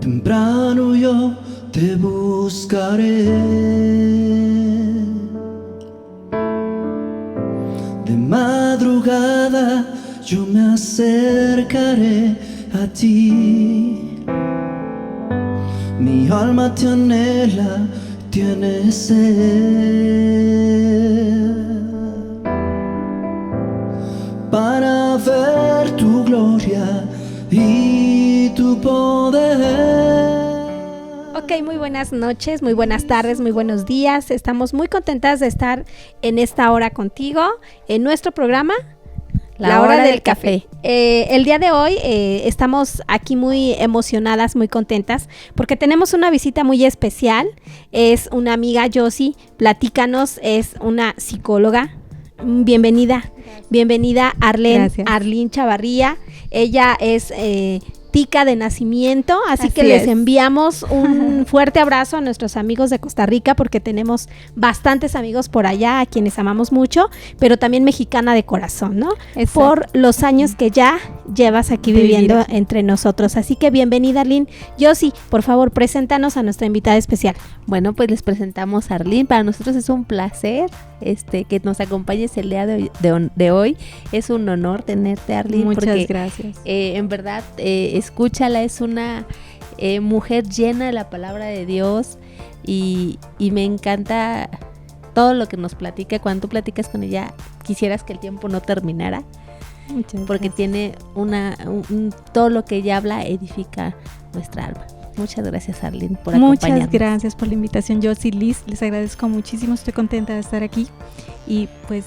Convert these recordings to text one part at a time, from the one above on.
Temprano yo te buscaré, de madrugada yo me acercaré a ti. Mi alma te anhela, tiene sed para ver tu gloria y tu poder. Ok, muy buenas noches, muy buenas tardes, muy buenos días. Estamos muy contentas de estar en esta hora contigo, en nuestro programa La Hora del Café. El día de hoy estamos aquí muy emocionadas, muy contentas, porque tenemos una visita muy especial. Es una amiga, Josie, platícanos, es una psicóloga. Bienvenida. Gracias. Bienvenida Arlene Chavarría. Ella es tica de nacimiento, así que les enviamos un fuerte abrazo a nuestros amigos de Costa Rica, porque tenemos bastantes amigos por allá a quienes amamos mucho, pero también mexicana de corazón, ¿no? Exacto. Por los años que ya llevas aquí viviendo entre nosotros. Así que bienvenida, Arlene. Josie, por favor, preséntanos a nuestra invitada especial. Bueno, pues les presentamos a Arlene. Para nosotros es un placer que nos acompañes el día de hoy. Es un honor tenerte, Arlene. Muchas gracias. En verdad, escúchala, es una mujer llena de la palabra de Dios y me encanta todo lo que nos platica. Cuando tú platicas con ella, quisieras que el tiempo no terminara. Porque tiene todo lo que ella habla edifica nuestra alma. Muchas gracias, Arlene, por acompañarnos. Muchas gracias por la invitación, Josie, Liz, les agradezco muchísimo, estoy contenta de estar aquí y pues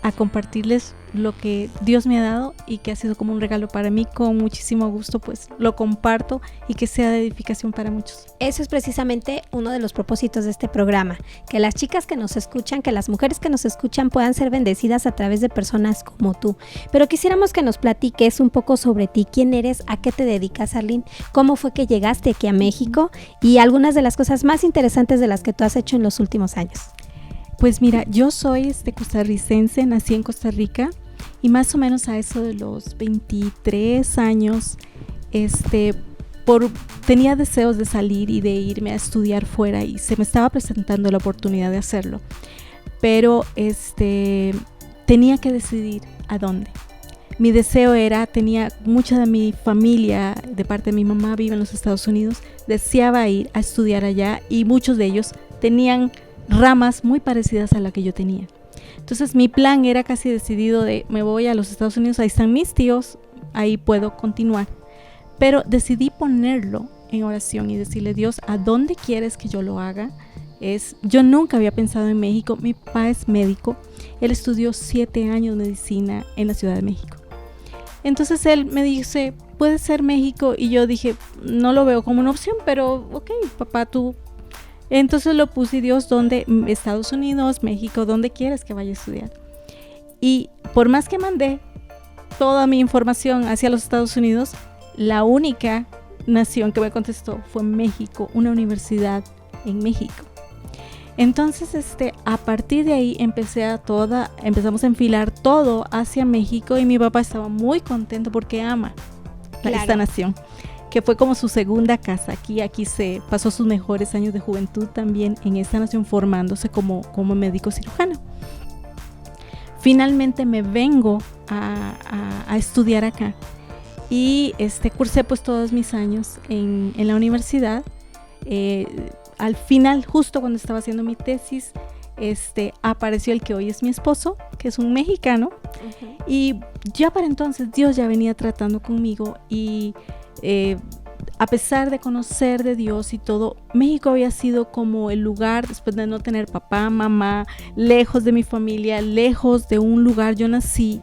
a compartirles lo que Dios me ha dado y que ha sido como un regalo para mí. Con muchísimo gusto pues lo comparto y que sea de edificación para muchos. Eso es precisamente uno de los propósitos de este programa, que las chicas que nos escuchan, que las mujeres que nos escuchan puedan ser bendecidas a través de personas como tú. Pero quisiéramos que nos platiques un poco sobre ti, quién eres, a qué te dedicas, Arlene, cómo fue que llegaste aquí a México y algunas de las cosas más interesantes de las que tú has hecho en los últimos años. Pues mira, yo soy costarricense, nací en Costa Rica y más o menos a eso de los 23 años tenía deseos de salir y de irme a estudiar fuera y se me estaba presentando la oportunidad de hacerlo, pero tenía que decidir a dónde. Mi deseo tenía mucha de mi familia, de parte de mi mamá, vive en los Estados Unidos, deseaba ir a estudiar allá y muchos de ellos tenían ramas muy parecidas a la que yo tenía. Entonces mi plan era casi decidido de me voy a los Estados Unidos, ahí están mis tíos, ahí puedo continuar. Pero decidí ponerlo en oración y decirle, Dios, ¿a dónde quieres que yo lo haga? Yo nunca había pensado en México. Mi papá es médico, él estudió 7 años de medicina en la Ciudad de México. Entonces él me dice, puede ser México, y yo dije, no lo veo como una opción, pero ok, papá, tú. Entonces lo puse, y Dios, ¿dónde? Estados Unidos, México, ¿dónde quieres que vaya a estudiar? Y por más que mandé toda mi información hacia los Estados Unidos, la única nación que me contestó fue México, una universidad en México. Entonces, a partir de ahí empezamos a enfilar todo hacia México y mi papá estaba muy contento porque ama esta nación, que fue como su segunda casa. Aquí se pasó sus mejores años de juventud también en esta nación, formándose como médico cirujano. Finalmente me vengo a estudiar acá y cursé pues todos mis años en la universidad. Al final, justo cuando estaba haciendo mi tesis, apareció el que hoy es mi esposo, que es un mexicano. Uh-huh. Y ya para entonces Dios ya venía tratando conmigo y a pesar de conocer de Dios y todo, México había sido como el lugar, después de no tener papá, mamá, lejos de mi familia, lejos de un lugar. Yo nací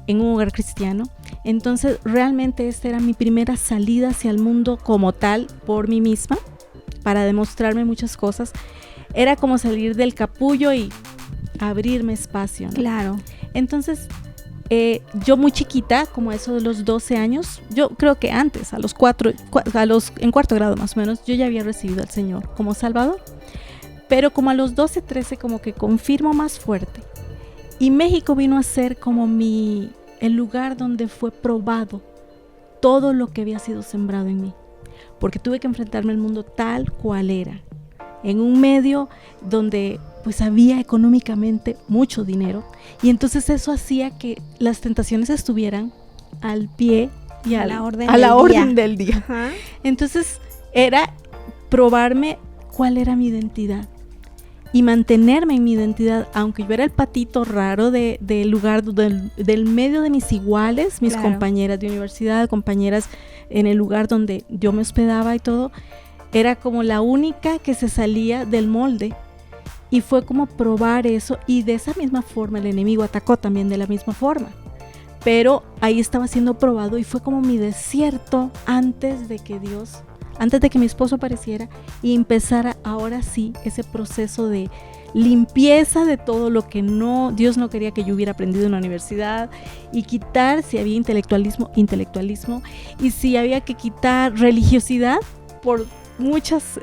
en un hogar cristiano, entonces realmente esta era mi primera salida hacia el mundo como tal, por mí misma, para demostrarme muchas cosas. Era como salir del capullo y abrirme espacio, ¿no? Claro. Entonces yo muy chiquita, como eso de los 12 años, yo creo que antes, en cuarto grado más o menos, yo ya había recibido al Señor como Salvador. Pero como a los 12, 13, como que confirmo más fuerte. Y México vino a ser como el lugar donde fue probado todo lo que había sido sembrado en mí. porque tuve que enfrentarme al mundo tal cual era, en un medio donde pues había económicamente mucho dinero, y entonces eso hacía que las tentaciones estuvieran al pie y a la orden del día. Ajá. Entonces era probarme cuál era mi identidad y mantenerme en mi identidad, aunque yo era el patito raro del lugar, del medio de mis iguales, mis Claro. compañeras de universidad, compañeras en el lugar donde yo me hospedaba y todo. Era como la única que se salía del molde, y fue como probar eso, y de esa misma forma el enemigo atacó también de la misma forma, pero ahí estaba siendo probado, y fue como mi desierto antes de que mi esposo apareciera y empezara ahora sí ese proceso de limpieza de todo lo que Dios no quería que yo hubiera aprendido en la universidad, y quitar, si había intelectualismo, y si había que quitar religiosidad por muchas,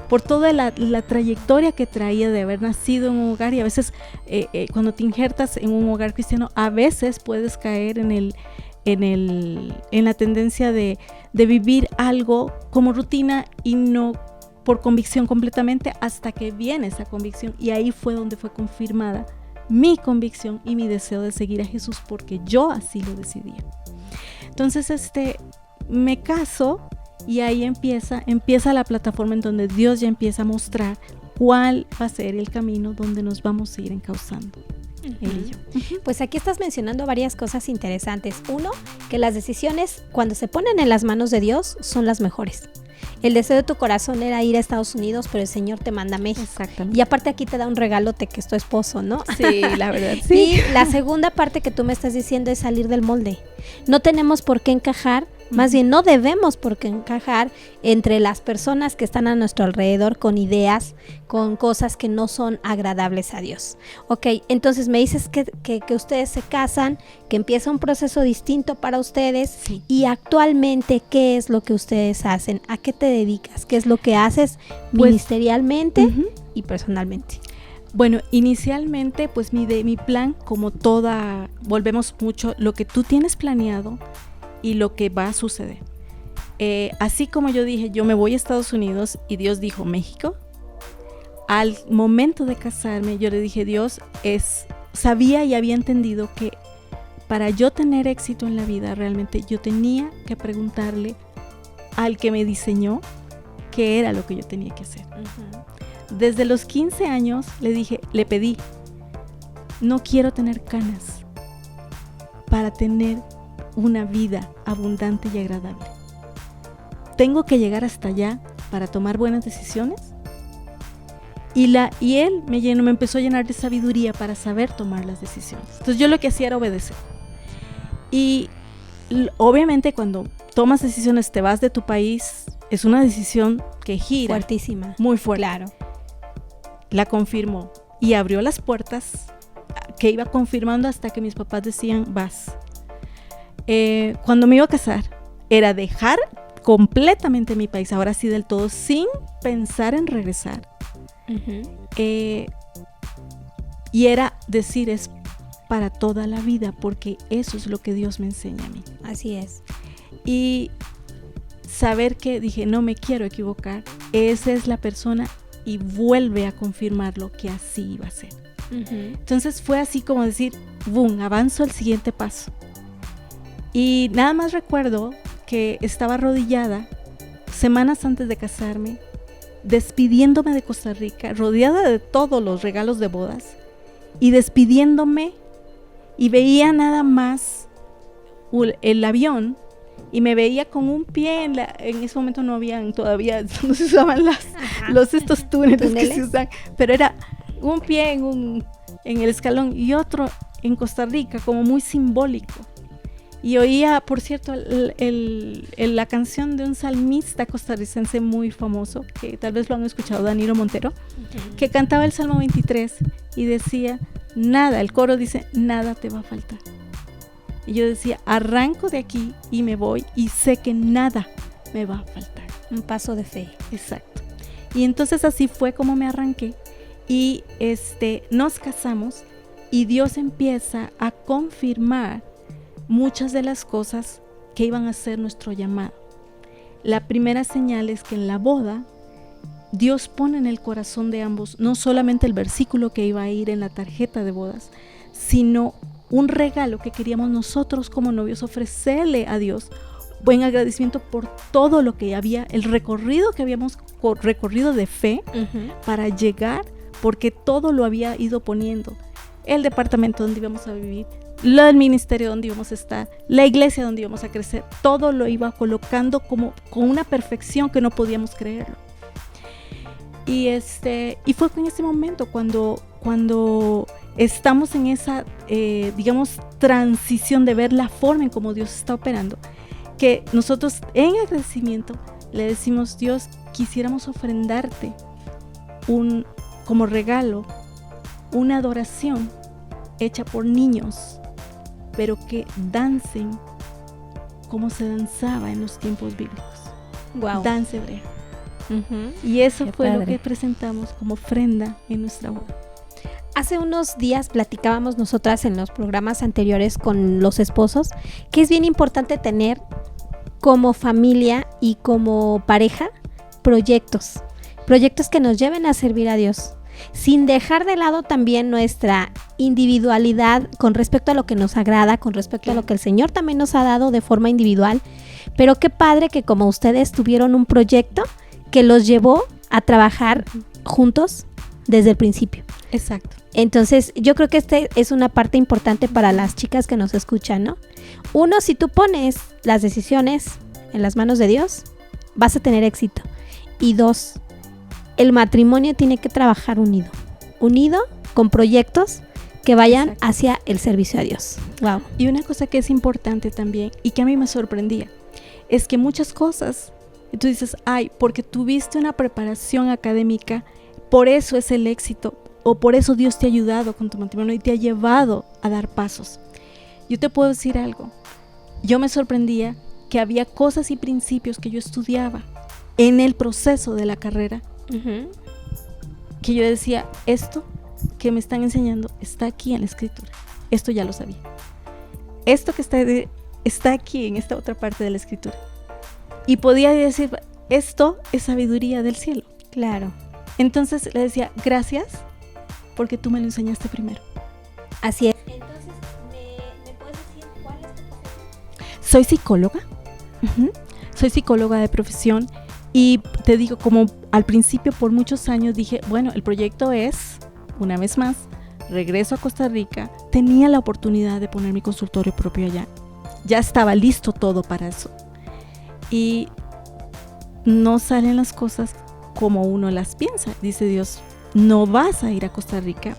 por toda la trayectoria que traía de haber nacido en un hogar, y a veces cuando te injertas en un hogar cristiano, a veces puedes caer en la tendencia de vivir algo como rutina y no por convicción completamente, hasta que viene esa convicción, y ahí fue donde fue confirmada mi convicción y mi deseo de seguir a Jesús, porque yo así lo decidía. Entonces me caso, y ahí empieza la plataforma en donde Dios ya empieza a mostrar cuál va a ser el camino donde nos vamos a ir encauzando, él y yo. Pues aquí estás mencionando varias cosas interesantes. Uno, que las decisiones cuando se ponen en las manos de Dios son las mejores. El deseo de tu corazón era ir a Estados Unidos, pero el Señor te manda a México. Exactamente. Y aparte aquí te da un regalote que es tu esposo, ¿no? Sí, la verdad, sí. Y la segunda parte que tú me estás diciendo es salir del molde. No tenemos por qué encajar, más bien no debemos por qué encajar entre las personas que están a nuestro alrededor con ideas, con cosas que no son agradables a Dios. Ok, entonces me dices que ustedes se casan, que empieza un proceso distinto para ustedes. Sí. Y actualmente, ¿qué es lo que ustedes hacen? ¿A qué te dedicas? ¿Qué es lo que haces Pues, ministerialmente Ujú. y personalmente? Bueno, inicialmente pues mi plan, como toda, volvemos mucho lo que tú tienes planeado y lo que va a suceder. Así como yo dije, yo me voy a Estados Unidos, y Dios dijo México, al momento de casarme yo le dije, Dios, sabía y había entendido que para yo tener éxito en la vida, realmente yo tenía que preguntarle al que me diseñó qué era lo que yo tenía que hacer. Desde los 15 años le pedí, no quiero tener canas para tener una vida abundante y agradable. Tengo que llegar hasta allá para tomar buenas decisiones. Y él me empezó a llenar de sabiduría para saber tomar las decisiones. Entonces yo lo que hacía era obedecer. Y obviamente cuando tomas decisiones, te vas de tu país, es una decisión que gira. Fuertísima. Muy fuerte. Claro. La confirmó y abrió las puertas que iba confirmando hasta que mis papás decían, vas. Cuando me iba a casar, era dejar completamente mi país, ahora sí del todo, sin pensar en regresar. Y era decir, es para toda la vida, porque eso es lo que Dios me enseña a mí. Así es. Y saber que dije, no me quiero equivocar, esa es la persona, y vuelve a confirmarlo que así iba a ser. Entonces fue así como decir, boom, avanzo al siguiente paso. Y nada más recuerdo que estaba arrodillada semanas antes de casarme, despidiéndome de Costa Rica, rodeada de todos los regalos de bodas, y despidiéndome, y veía nada más el avión, y me veía con un pie en ese momento no habían todavía, no se usaban estos túneles que se usan, pero era un pie en el escalón y otro en Costa Rica, como muy simbólico. Y oía, por cierto, la canción de un salmista costarricense muy famoso, que tal vez lo han escuchado, Danilo Montero, que cantaba el Salmo 23 y decía, nada, el coro dice, nada te va a faltar. Y yo decía, arranco de aquí y me voy y sé que nada me va a faltar. Un paso de fe. Exacto. Y entonces así fue como me arranqué, y nos casamos, y Dios empieza a confirmar muchas de las cosas que iban a ser nuestro llamado. La primera señal es que en la boda Dios pone en el corazón de ambos no solamente el versículo que iba a ir en la tarjeta de bodas, sino un regalo que queríamos nosotros como novios ofrecerle a Dios, buen agradecimiento por todo lo que había, el recorrido que habíamos recorrido de fe para llegar, porque todo lo había ido poniendo, el departamento donde íbamos a vivir, el ministerio donde íbamos a estar, la iglesia donde íbamos a crecer, todo lo iba colocando como con una perfección que no podíamos creerlo. Y fue en ese momento cuando estamos en esa, digamos, transición de ver la forma en cómo Dios está operando, que nosotros en agradecimiento le decimos: Dios, quisiéramos ofrendarte como regalo una adoración hecha por niños, pero que dancen como se danzaba en los tiempos bíblicos. Wow. Danza hebrea. Y eso Qué fue padre. lo que presentamos como ofrenda en nuestra boda. Hace unos días platicábamos nosotras en los programas anteriores con los esposos que es bien importante tener como familia y como pareja proyectos que nos lleven a servir a Dios, sin dejar de lado también nuestra individualidad con respecto a lo que nos agrada, con respecto a lo que el Señor también nos ha dado de forma individual. Pero qué padre que como ustedes tuvieron un proyecto que los llevó a trabajar juntos desde el principio. Exacto. Entonces, yo creo que es una parte importante para las chicas que nos escuchan, ¿no? Uno, si tú pones las decisiones en las manos de Dios, vas a tener éxito. Y dos, el matrimonio tiene que trabajar unido con proyectos que vayan Exacto. hacia el servicio a Dios. Wow. Y una cosa que es importante también y que a mí me sorprendía es que muchas cosas, tú dices, ay, porque tuviste una preparación académica, por eso es el éxito, o por eso Dios te ha ayudado con tu matrimonio y te ha llevado a dar pasos. Yo te puedo decir algo, yo me sorprendía que había cosas y principios que yo estudiaba en el proceso de la carrera, que yo decía, esto que me están enseñando está aquí en la escritura, esto ya lo sabía. Esto que está aquí en esta otra parte de la escritura. Y podía decir, esto es sabiduría del cielo. Claro. Entonces le decía, gracias, porque tú me lo enseñaste primero. Así es. Entonces, ¿me puedes decir cuál es tu profesión? Soy psicóloga. Soy psicóloga de profesión. Y te digo, como al principio por muchos años dije, bueno, el proyecto es, una vez más, regreso a Costa Rica. Tenía la oportunidad de poner mi consultorio propio allá. Ya estaba listo todo para eso. Y no salen las cosas como uno las piensa. Dice Dios, no vas a ir a Costa Rica,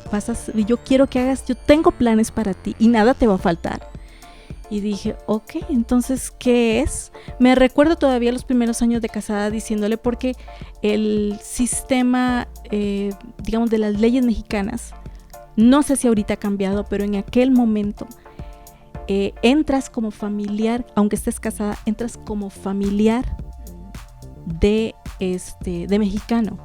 yo quiero que hagas, yo tengo planes para ti y nada te va a faltar. Y dije, ok, entonces, ¿qué es? Me recuerdo todavía los primeros años de casada diciéndole, porque el sistema, digamos, de las leyes mexicanas, no sé si ahorita ha cambiado, pero en aquel momento entras como familiar, aunque estés casada, entras como familiar de mexicano.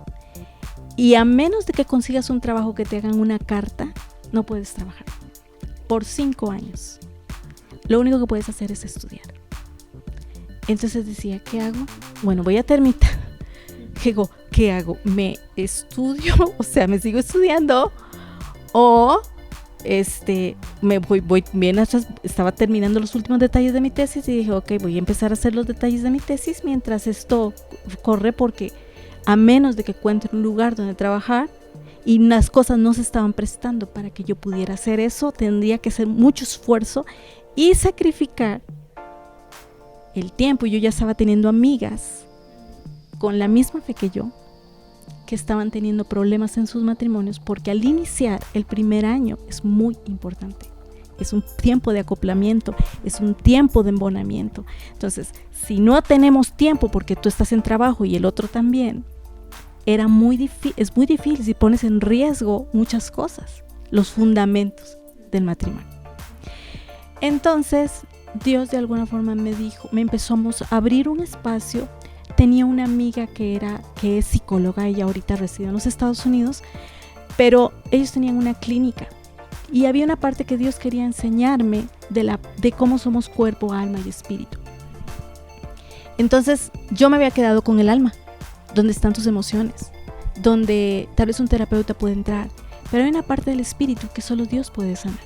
Y a menos de que consigas un trabajo que te hagan una carta, no puedes trabajar por 5 años. Lo único que puedes hacer es estudiar. Entonces decía, ¿qué hago? Bueno, voy a terminar. Digo, ¿qué hago? ¿Me estudio? O sea, ¿me sigo estudiando? O me voy bien, estaba terminando los últimos detalles de mi tesis y dije, ok, voy a empezar a hacer los detalles de mi tesis mientras esto corre, porque a menos de que encuentre un lugar donde trabajar y las cosas no se estaban prestando para que yo pudiera hacer eso, tendría que hacer mucho esfuerzo y sacrificar el tiempo. Yo ya estaba teniendo amigas con la misma fe que yo, que estaban teniendo problemas en sus matrimonios, porque al iniciar el primer año es muy importante. Es un tiempo de acoplamiento, es un tiempo de embonamiento. Entonces, si no tenemos tiempo porque tú estás en trabajo y el otro también, es muy difícil si pones en riesgo muchas cosas, los fundamentos del matrimonio. Entonces, Dios de alguna forma me empezamos a abrir un espacio. Tenía una amiga que es psicóloga, ella ahorita reside en los Estados Unidos, pero ellos tenían una clínica y había una parte que Dios quería enseñarme de cómo somos cuerpo, alma y espíritu. Entonces yo me había quedado con el alma, donde están tus emociones, donde tal vez un terapeuta puede entrar, pero hay una parte del espíritu que solo Dios puede sanar.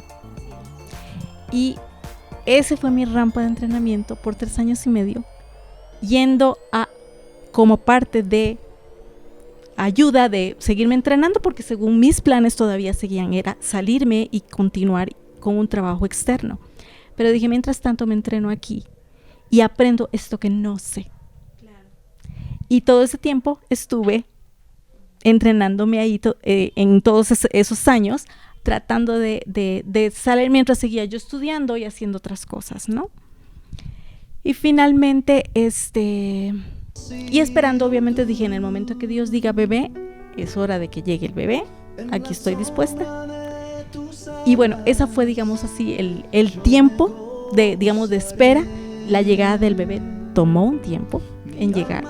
Y ese fue mi rampa de entrenamiento por 3 años y medio, yendo a como parte de ayuda de seguirme entrenando, porque según mis planes todavía seguían, era salirme y continuar con un trabajo externo. Pero dije, mientras tanto me entreno aquí y aprendo esto que no sé. Claro. Y todo ese tiempo estuve entrenándome ahí en todos esos años, tratando de salir mientras seguía yo estudiando y haciendo otras cosas, ¿no? Y finalmente, y esperando, obviamente dije, en el momento que Dios diga bebé, es hora de que llegue el bebé, aquí estoy dispuesta. Y bueno, esa fue, digamos así, el tiempo de espera. La llegada del bebé tomó un tiempo en llegar.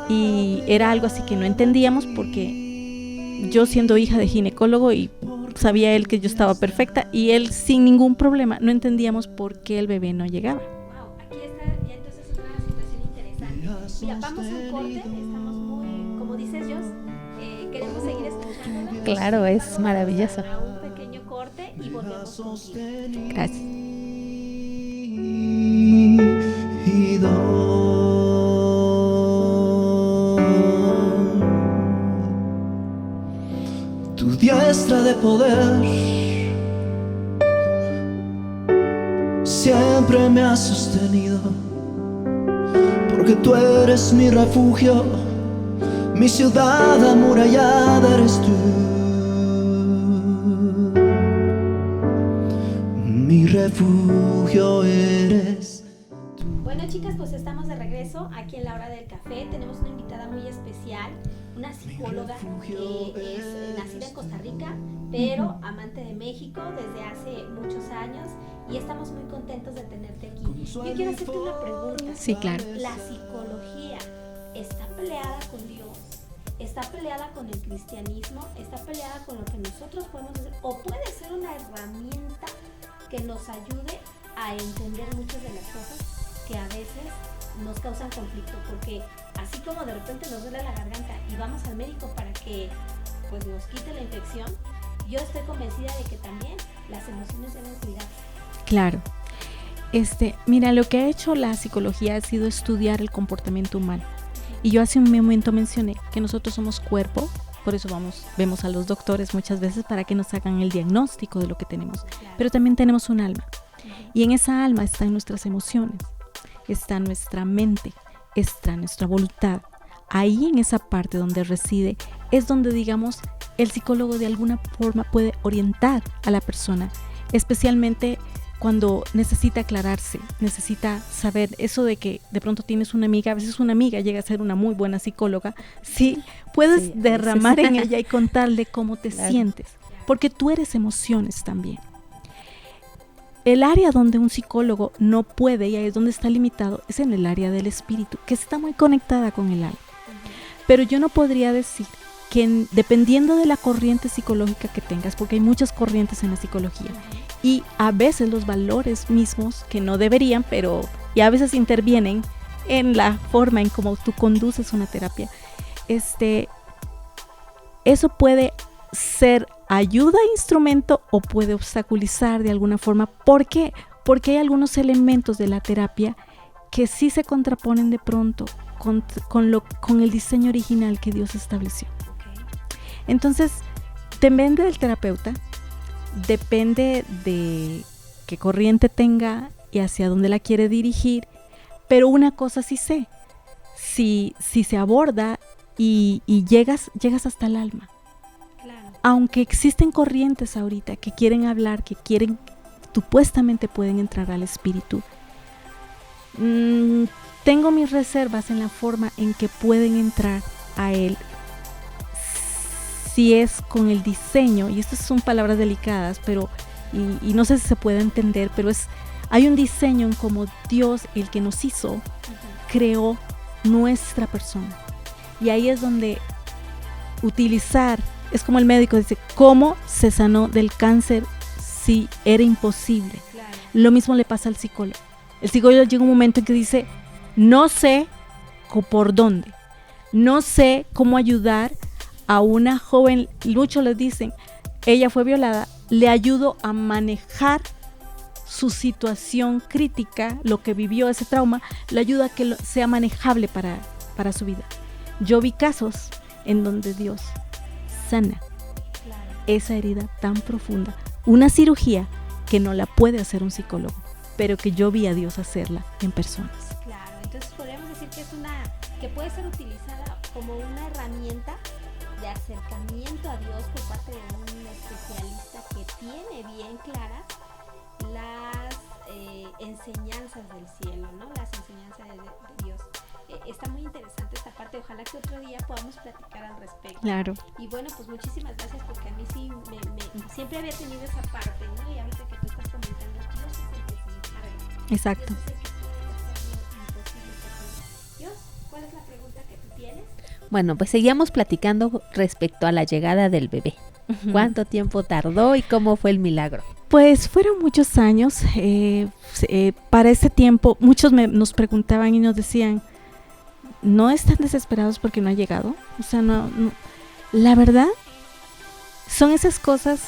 Y era algo así que no entendíamos, porque yo siendo hija de ginecólogo y sabía él que yo estaba perfecta y él sin ningún problema, no entendíamos por qué el bebé no llegaba. Wow, aquí está ya entonces una situación interesante. Mira, vamos a un corte, estamos muy, como dices Jos, queremos seguir escuchando. Claro, es maravilloso. A un pequeño corte y volvemos contigo. Gracias. Tu diestra de poder siempre me ha sostenido, porque tú eres mi refugio, mi ciudad amurallada eres tú. Mi refugio eres. Bueno, chicas, pues estamos de regreso aquí en La Hora del Café. Tenemos una invitada muy especial, una psicóloga que es nacida en Costa Rica, pero amante de México desde hace muchos años, y estamos muy contentos de tenerte aquí. Yo quiero hacerte una pregunta. Sí, claro. ¿La psicología está peleada con Dios? ¿Está peleada con el cristianismo? ¿Está peleada con lo que nosotros podemos hacer? ¿O puede ser una herramienta que nos ayude a entender muchas de las cosas que a veces nos causan conflicto? Porque así como de repente nos duele la garganta y vamos al médico para que pues nos quite la infección, yo estoy convencida de que también las emociones deben cuidarse. Claro. Mira, lo que ha hecho la psicología ha sido estudiar el comportamiento humano. Y yo hace un momento mencioné que nosotros somos cuerpo, por eso vemos a los doctores muchas veces para que nos hagan el diagnóstico de lo que tenemos. Claro. Pero también tenemos un alma. Y en esa alma están nuestras emociones, está nuestra mente, está nuestra voluntad. Ahí en esa parte donde reside es donde, digamos, el psicólogo de alguna forma puede orientar a la persona, especialmente cuando necesita aclararse, necesita saber eso de que de pronto tienes una amiga, a veces una amiga llega a ser una muy buena psicóloga, sí, puedes derramar en ella y contarle cómo te sientes, porque tú eres emociones también. El área donde un psicólogo no puede, y ahí es donde está limitado, es en el área del espíritu, que está muy conectada con el alma. Pero yo no podría decir que dependiendo de la corriente psicológica que tengas, porque hay muchas corrientes en la psicología, y a veces los valores mismos, que no deberían, y a veces intervienen en la forma en cómo tú conduces una terapia, eso puede ser ayuda, instrumento, o puede obstaculizar de alguna forma. ¿Por qué? Porque hay algunos elementos de la terapia que sí se contraponen de pronto con el diseño original que Dios estableció. Entonces, depende del terapeuta, depende de qué corriente tenga y hacia dónde la quiere dirigir, pero una cosa sí sé, si se aborda y llegas hasta el alma. Claro. Aunque existen corrientes ahorita que quieren hablar, que supuestamente pueden entrar al espíritu, tengo mis reservas en la forma en que pueden entrar a él, si es con el diseño, y estas son palabras delicadas, pero y no sé si se puede entender, pero hay un diseño en cómo Dios, el que nos hizo, creó nuestra persona. Y ahí es donde utilizar, es como el médico dice, ¿cómo se sanó del cáncer si era imposible? Claro. Lo mismo le pasa al psicólogo. El psicólogo llega un momento en que dice, No sé por dónde. No sé cómo ayudar a una joven. Muchos les dicen, ella fue violada, le ayudo a manejar su situación crítica, lo que vivió, ese trauma, le ayuda a que sea manejable para su vida. Yo vi casos en donde Dios sana esa herida tan profunda. Una cirugía que no la puede hacer un psicólogo, pero que yo vi a Dios hacerla en personas. Claro, entonces podríamos decir que que puede ser utilizada como una herramienta de acercamiento a Dios por parte de un especialista que tiene bien claras las enseñanzas del cielo, ¿no? Las enseñanzas de Dios. Está muy interesante esta parte. Ojalá que otro día podamos platicar al respecto. Claro. Y bueno, pues muchísimas gracias, porque a mí sí siempre había tenido esa parte, ¿no? Y ahorita que tú estás comentando, Dios es el que se encarga. Exacto. Dios es el que puede hacer lo imposible posible. Dios, ¿cuál es la pregunta que tú tienes? Bueno, pues seguíamos platicando respecto a la llegada del bebé. ¿Cuánto tiempo tardó y cómo fue el milagro? Pues fueron muchos años. Para ese tiempo, muchos nos preguntaban y nos decían, ¿no están desesperados porque no ha llegado? O sea, no. La verdad, son esas cosas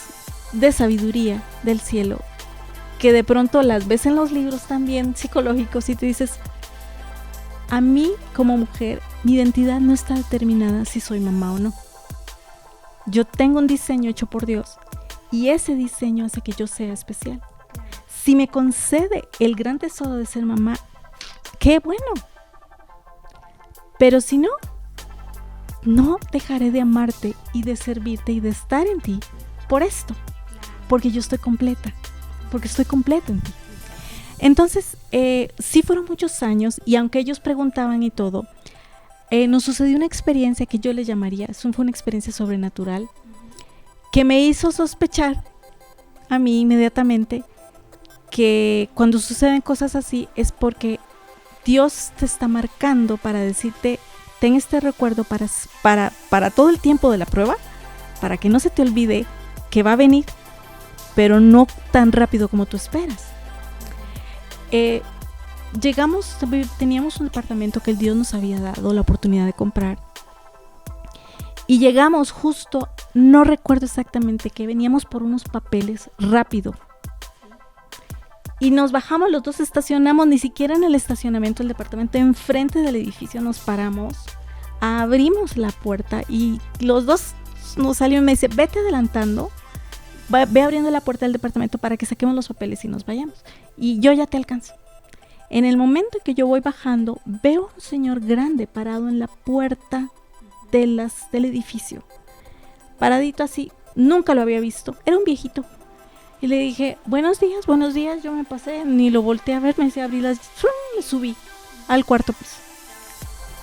de sabiduría del cielo que de pronto las ves en los libros también psicológicos y te dices, a mí como mujer, mi identidad no está determinada si soy mamá o no. Yo tengo un diseño hecho por Dios y ese diseño hace que yo sea especial. Si me concede el gran tesoro de ser mamá, qué bueno. Pero si no, no dejaré de amarte y de servirte y de estar en ti por esto, porque yo estoy completa, porque estoy completa en ti. Entonces, sí fueron muchos años y aunque ellos preguntaban y todo, nos sucedió una experiencia que yo le llamaría, fue una experiencia sobrenatural, que me hizo sospechar a mí inmediatamente que cuando suceden cosas así es porque Dios te está marcando para decirte, ten este recuerdo para todo el tiempo de la prueba, para que no se te olvide que va a venir, pero no tan rápido como tú esperas. Teníamos un departamento que el Dios nos había dado la oportunidad de comprar. Y llegamos justo, no recuerdo exactamente qué, veníamos por unos papeles rápido. Y nos bajamos, los dos estacionamos, ni siquiera en el estacionamiento del departamento, enfrente del edificio nos paramos, abrimos la puerta y los dos nos salieron y me dice, vete adelantando, ve abriendo la puerta del departamento para que saquemos los papeles y nos vayamos. Y yo ya te alcanzo. En el momento en que yo voy bajando, veo a un señor grande parado en la puerta del edificio. Paradito así, nunca lo había visto, era un viejito. Y le dije, buenos días, yo me pasé, ni lo volteé a ver, me decía, abrí me subí al cuarto piso.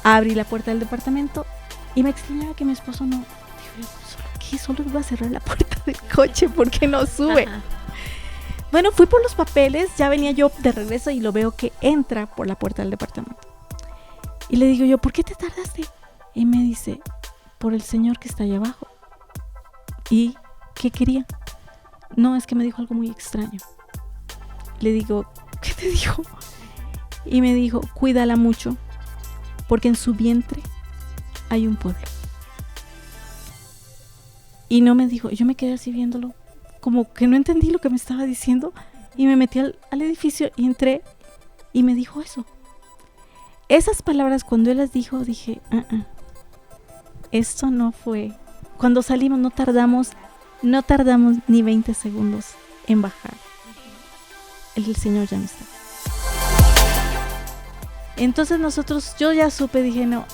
Abrí la puerta del departamento y me extrañaba que mi esposo no. Dije, solo iba a cerrar la puerta del coche, ¿por qué no sube? Ajá. Bueno, fui por los papeles, ya venía yo de regreso y lo veo que entra por la puerta del departamento. Y le digo yo, ¿por qué te tardaste? Y me dice, por el señor que está allá abajo. ¿Y qué quería? No, es que me dijo algo muy extraño. Le digo, ¿qué te dijo? Y me dijo, cuídala mucho, porque en su vientre hay un pueblo. Y no me dijo, yo me quedé así viéndolo, como que no entendí lo que me estaba diciendo, y me metí al edificio y entré y me dijo eso. Esas palabras, cuando él las dijo, dije, esto no fue. Cuando salimos no tardamos ni 20 segundos en bajar. El Señor ya no está. Entonces yo ya supe, dije, no,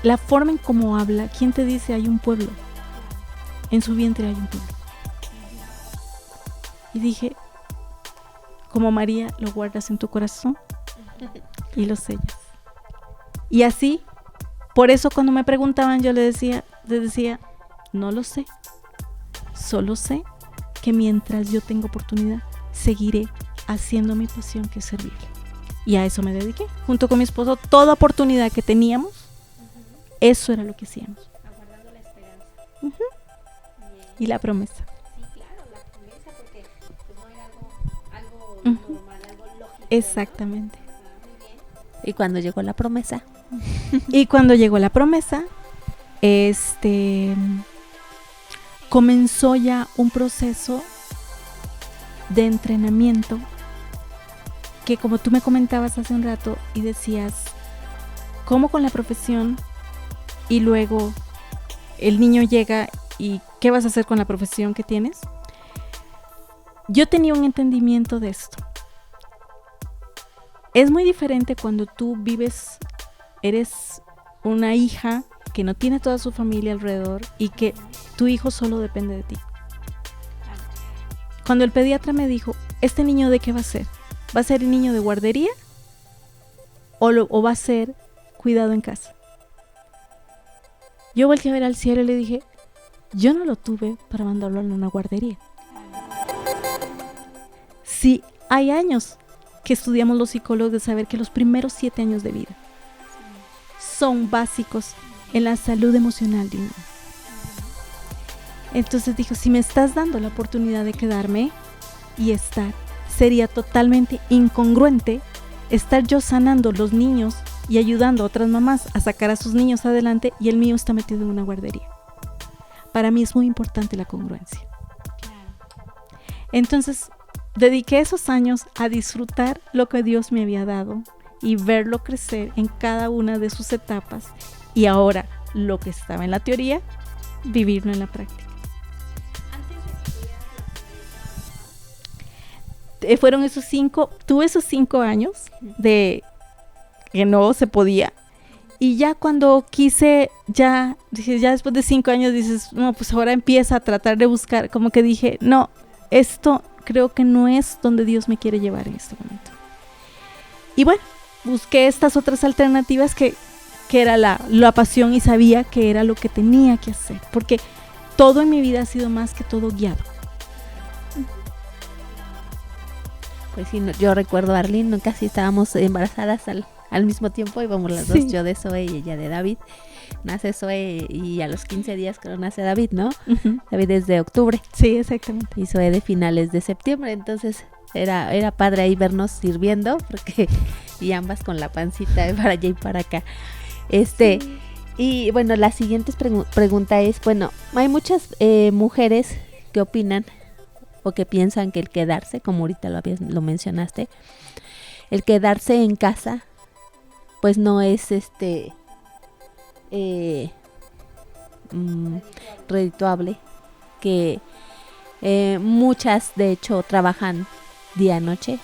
la forma en cómo habla, ¿quién te dice hay un pueblo? En su vientre hay un pueblo. Y dije, como María, lo guardas en tu corazón y lo sellas. Y así, por eso cuando me preguntaban, yo les decía, no lo sé. Solo sé que mientras yo tenga oportunidad, seguiré haciendo mi pasión, que es servirle. Y a eso me dediqué. Junto con mi esposo, toda oportunidad que teníamos, eso era lo que hacíamos. Aguardando la esperanza. Y la promesa. Sí, claro, la promesa, porque pues, no era algo normal, algo lógico. Exactamente. Muy bien. ¿Y cuando llegó la promesa? Y cuando llegó la promesa, comenzó ya un proceso de entrenamiento que, como tú me comentabas hace un rato y decías, ¿cómo con la profesión? Y luego el niño llega y ¿qué vas a hacer con la profesión que tienes? Yo tenía un entendimiento de esto. Es muy diferente cuando tú vives, eres una hija que no tiene toda su familia alrededor y que tu hijo solo depende de ti. Cuando el pediatra me dijo, ¿este niño de qué va a ser? ¿Va a ser el niño de guardería o va a ser cuidado en casa? Yo volteé a ver al cielo y le dije, yo no lo tuve para mandarlo a una guardería. Sí, hay años que estudiamos los psicólogos de saber que los primeros 7 años de vida son básicos en la salud emocional de un niño. Entonces dijo, si me estás dando la oportunidad de quedarme y estar, sería totalmente incongruente estar yo sanando los niños y ayudando a otras mamás a sacar a sus niños adelante y el mío está metido en una guardería. Para mí es muy importante la congruencia. Entonces, dediqué esos años a disfrutar lo que Dios me había dado y verlo crecer en cada una de sus etapas y ahora lo que estaba en la teoría, vivirlo en la práctica. Tuve esos 5 años de que no se podía y ya cuando quise, dije, ya después de 5 años dices, no, pues ahora empieza a tratar de buscar, como que dije, no, esto creo que no es donde Dios me quiere llevar en este momento. Y bueno, busqué estas otras alternativas que era la pasión y sabía que era lo que tenía que hacer, porque todo en mi vida ha sido más que todo guiado. Pues sí, yo recuerdo a Arlene, casi estábamos embarazadas al mismo tiempo, íbamos las dos, yo de Zoe y ella de David. Nace Zoe y a los 15 días creo nace David, ¿no? Uh-huh. David es de octubre. Sí, exactamente. Y Zoe de finales de septiembre, entonces era padre ahí vernos sirviendo, porque y ambas con la pancita para allá y para acá. Sí. Y bueno, la siguiente pregunta es, bueno, hay muchas mujeres que opinan o que piensan que el quedarse, como ahorita lo mencionaste, el quedarse en casa, pues no es redituable, que muchas de hecho trabajan día noche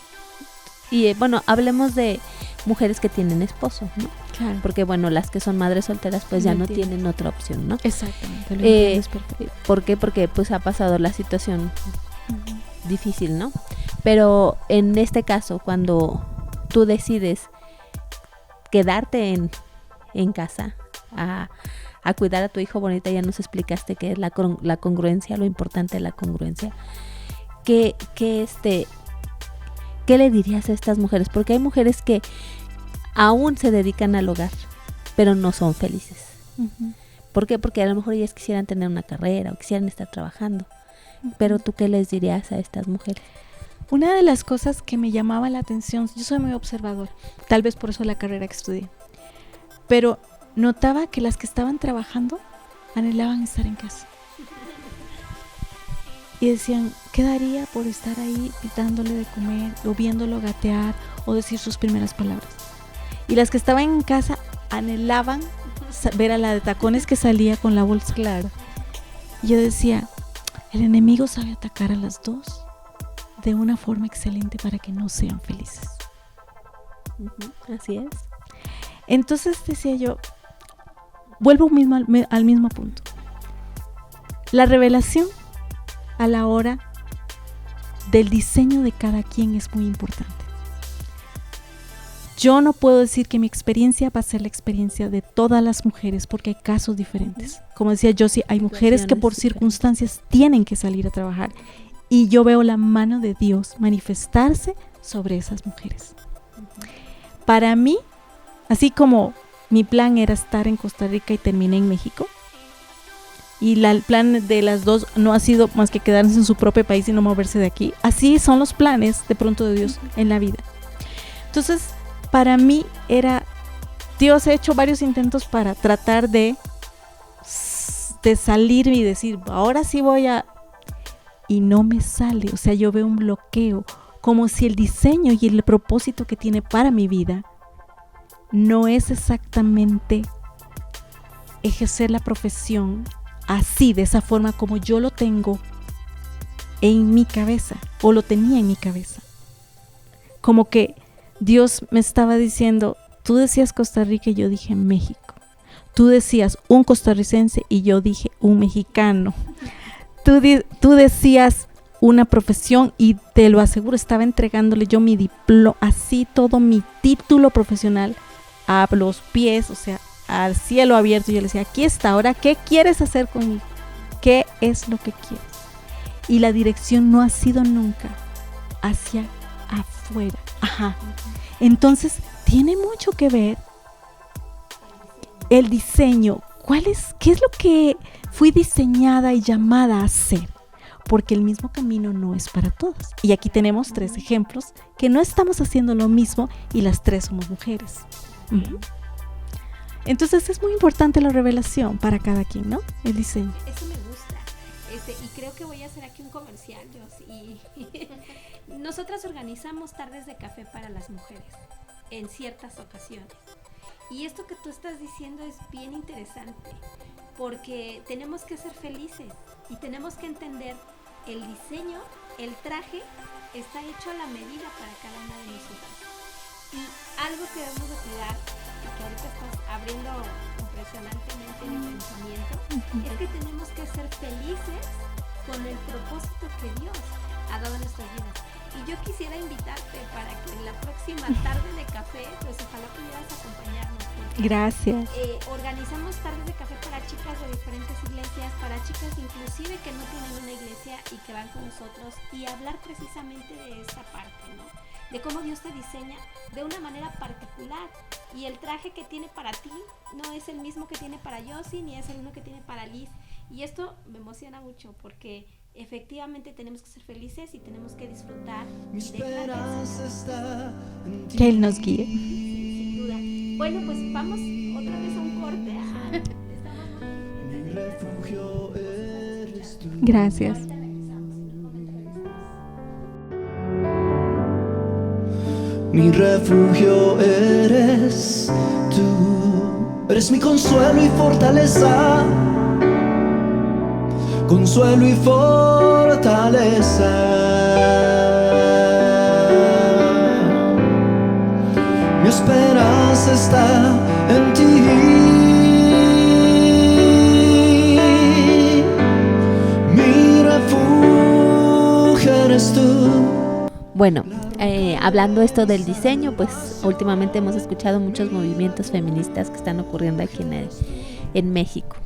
y bueno, hablemos de mujeres que tienen esposo, ¿no? Claro. Porque bueno, las que son madres solteras pues ya no tienen otra opción, ¿no? Exactamente. ¿Por qué? Porque pues ha pasado la situación difícil, ¿no? Pero en este caso, cuando tú decides quedarte en casa a cuidar a tu hijo, bonita, ya nos explicaste que es la congruencia, lo importante de la congruencia. ¿Qué le dirías a estas mujeres? Porque hay mujeres que aún se dedican al hogar, pero no son felices. Uh-huh. ¿Por qué? Porque a lo mejor ellas quisieran tener una carrera o quisieran estar trabajando. Uh-huh. Pero ¿tú qué les dirías a estas mujeres? Una de las cosas que me llamaba la atención, yo soy muy observadora, tal vez por eso la carrera que estudié, pero notaba que las que estaban trabajando anhelaban estar en casa. Y decían, ¿qué daría por estar ahí dándole de comer o viéndolo gatear o decir sus primeras palabras? Y las que estaban en casa anhelaban ver a la de tacones que salía con la bolsa. Claro. Y yo decía, el enemigo sabe atacar a las dos de una forma excelente para que no sean felices. Uh-huh. Así es. Entonces decía yo, vuelvo al mismo punto. La revelación a la hora del diseño de cada quien es muy importante. Yo no puedo decir que mi experiencia va a ser la experiencia de todas las mujeres porque hay casos diferentes. Como decía Josie, hay mujeres que por circunstancias tienen que salir a trabajar y yo veo la mano de Dios manifestarse sobre esas mujeres. Para mí, así como mi plan era estar en Costa Rica y terminé en México, y el plan de las dos no ha sido más que quedarse en su propio país y no moverse de aquí. Así son los planes de pronto de Dios en la vida. Entonces, para mí era, Dios ha hecho varios intentos para tratar de salir y decir, ahora sí voy a... Y no me sale, o sea, yo veo un bloqueo, como si el diseño y el propósito que tiene para mi vida no es exactamente ejercer la profesión así, de esa forma como yo lo tengo en mi cabeza, o lo tenía en mi cabeza. Como que Dios me estaba diciendo, tú decías Costa Rica y yo dije México. Tú decías un costarricense y yo dije un mexicano. Tú decías una profesión y te lo aseguro, estaba entregándole yo mi diploma, así todo mi título profesional a los pies, o sea, al cielo abierto. Yo le decía, aquí está, ahora, ¿qué quieres hacer conmigo? ¿Qué es lo que quieres? Y la dirección no ha sido nunca hacia afuera. Ajá. Entonces, tiene mucho que ver el diseño. ¿Qué es lo que fui diseñada y llamada a hacer? Porque el mismo camino no es para todas. Y aquí tenemos 3 ejemplos que no estamos haciendo lo mismo y las 3 somos mujeres. Uh-huh. Entonces es muy importante la revelación para cada quien, ¿no? El diseño. Eso me gusta. Y creo que voy a hacer aquí un comercial, y nosotras organizamos tardes de café para las mujeres en ciertas ocasiones. Y esto que tú estás diciendo es bien interesante, porque tenemos que ser felices y tenemos que entender el diseño, el traje está hecho a la medida para cada una de nosotras. Y algo que debemos de cuidar, y que ahorita estás abriendo impresionantemente mi pensamiento, es que tenemos que ser felices con el propósito que Dios ha dado en nuestras vidas. Y yo quisiera invitarte para que en la próxima tarde de café, pues ojalá pudieras acompañarnos. Gracias. Organizamos tardes de café para chicas de diferentes iglesias, para chicas inclusive que no tienen una iglesia y que van con nosotros, y hablar precisamente de esta parte, ¿no? De cómo Dios te diseña de una manera particular, y el traje que tiene para ti no es el mismo que tiene para Yossi, ni es el mismo que tiene para Liz. Y esto me emociona mucho porque efectivamente tenemos que ser felices y tenemos que disfrutar y dejar que Él nos guíe. Sin duda. Bueno, pues vamos otra vez a un corte. Mi refugio eres tú. Gracias. Mi refugio eres tú. Eres mi consuelo y fortaleza. Consuelo y fortaleza. Mi esperanza está en ti. Mi refugio eres tú. Bueno, hablando esto del diseño, pues últimamente hemos escuchado muchos movimientos feministas que están ocurriendo aquí en México.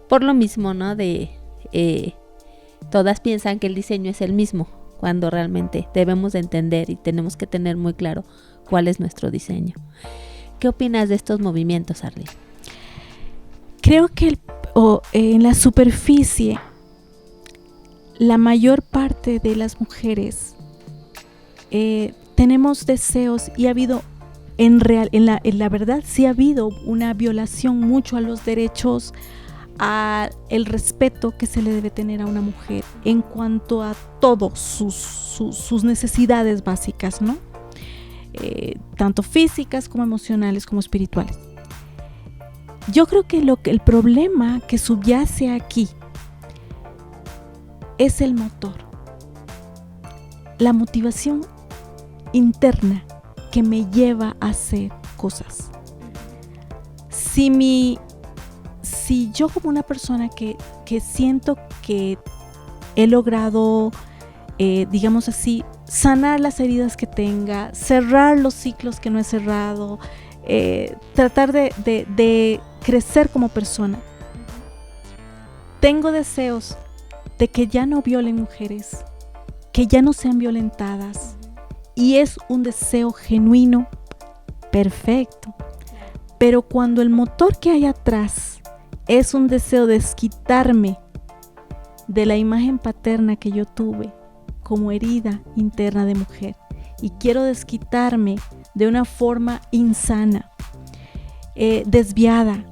Por lo mismo, ¿no? Todas piensan que el diseño es el mismo, cuando realmente debemos de entender y tenemos que tener muy claro cuál es nuestro diseño. ¿Qué opinas de estos movimientos, Arlene? Creo que en la superficie, la mayor parte de las mujeres tenemos deseos, y ha habido, en la verdad, sí ha habido una violación mucho a los derechos, a el respeto que se le debe tener a una mujer en cuanto a todas sus necesidades básicas, ¿no? Tanto físicas como emocionales como espirituales. Yo creo que el problema que subyace aquí es el motor, la motivación interna que me lleva a hacer cosas. Si yo, como una persona que siento que he logrado, digamos así, sanar las heridas que tenga, cerrar los ciclos que no he cerrado, tratar de crecer como persona, tengo deseos de que ya no violen mujeres, que ya no sean violentadas, y es un deseo genuino, perfecto. Pero cuando el motor que hay atrás es un deseo de desquitarme de la imagen paterna que yo tuve como herida interna de mujer, y quiero desquitarme de una forma insana, desviada.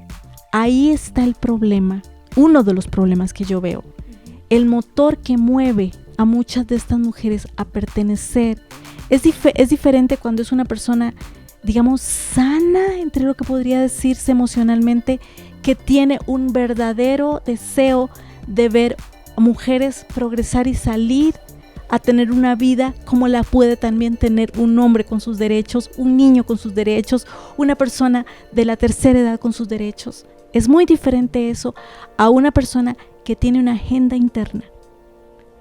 Ahí está el problema, uno de los problemas que yo veo. El motor que mueve a muchas de estas mujeres a pertenecer es diferente cuando es una persona, digamos, sana, entre lo que podría decirse emocionalmente, que tiene un verdadero deseo de ver a mujeres progresar y salir a tener una vida como la puede también tener un hombre con sus derechos, un niño con sus derechos, una persona de la tercera edad con sus derechos. Es muy diferente eso a una persona que tiene una agenda interna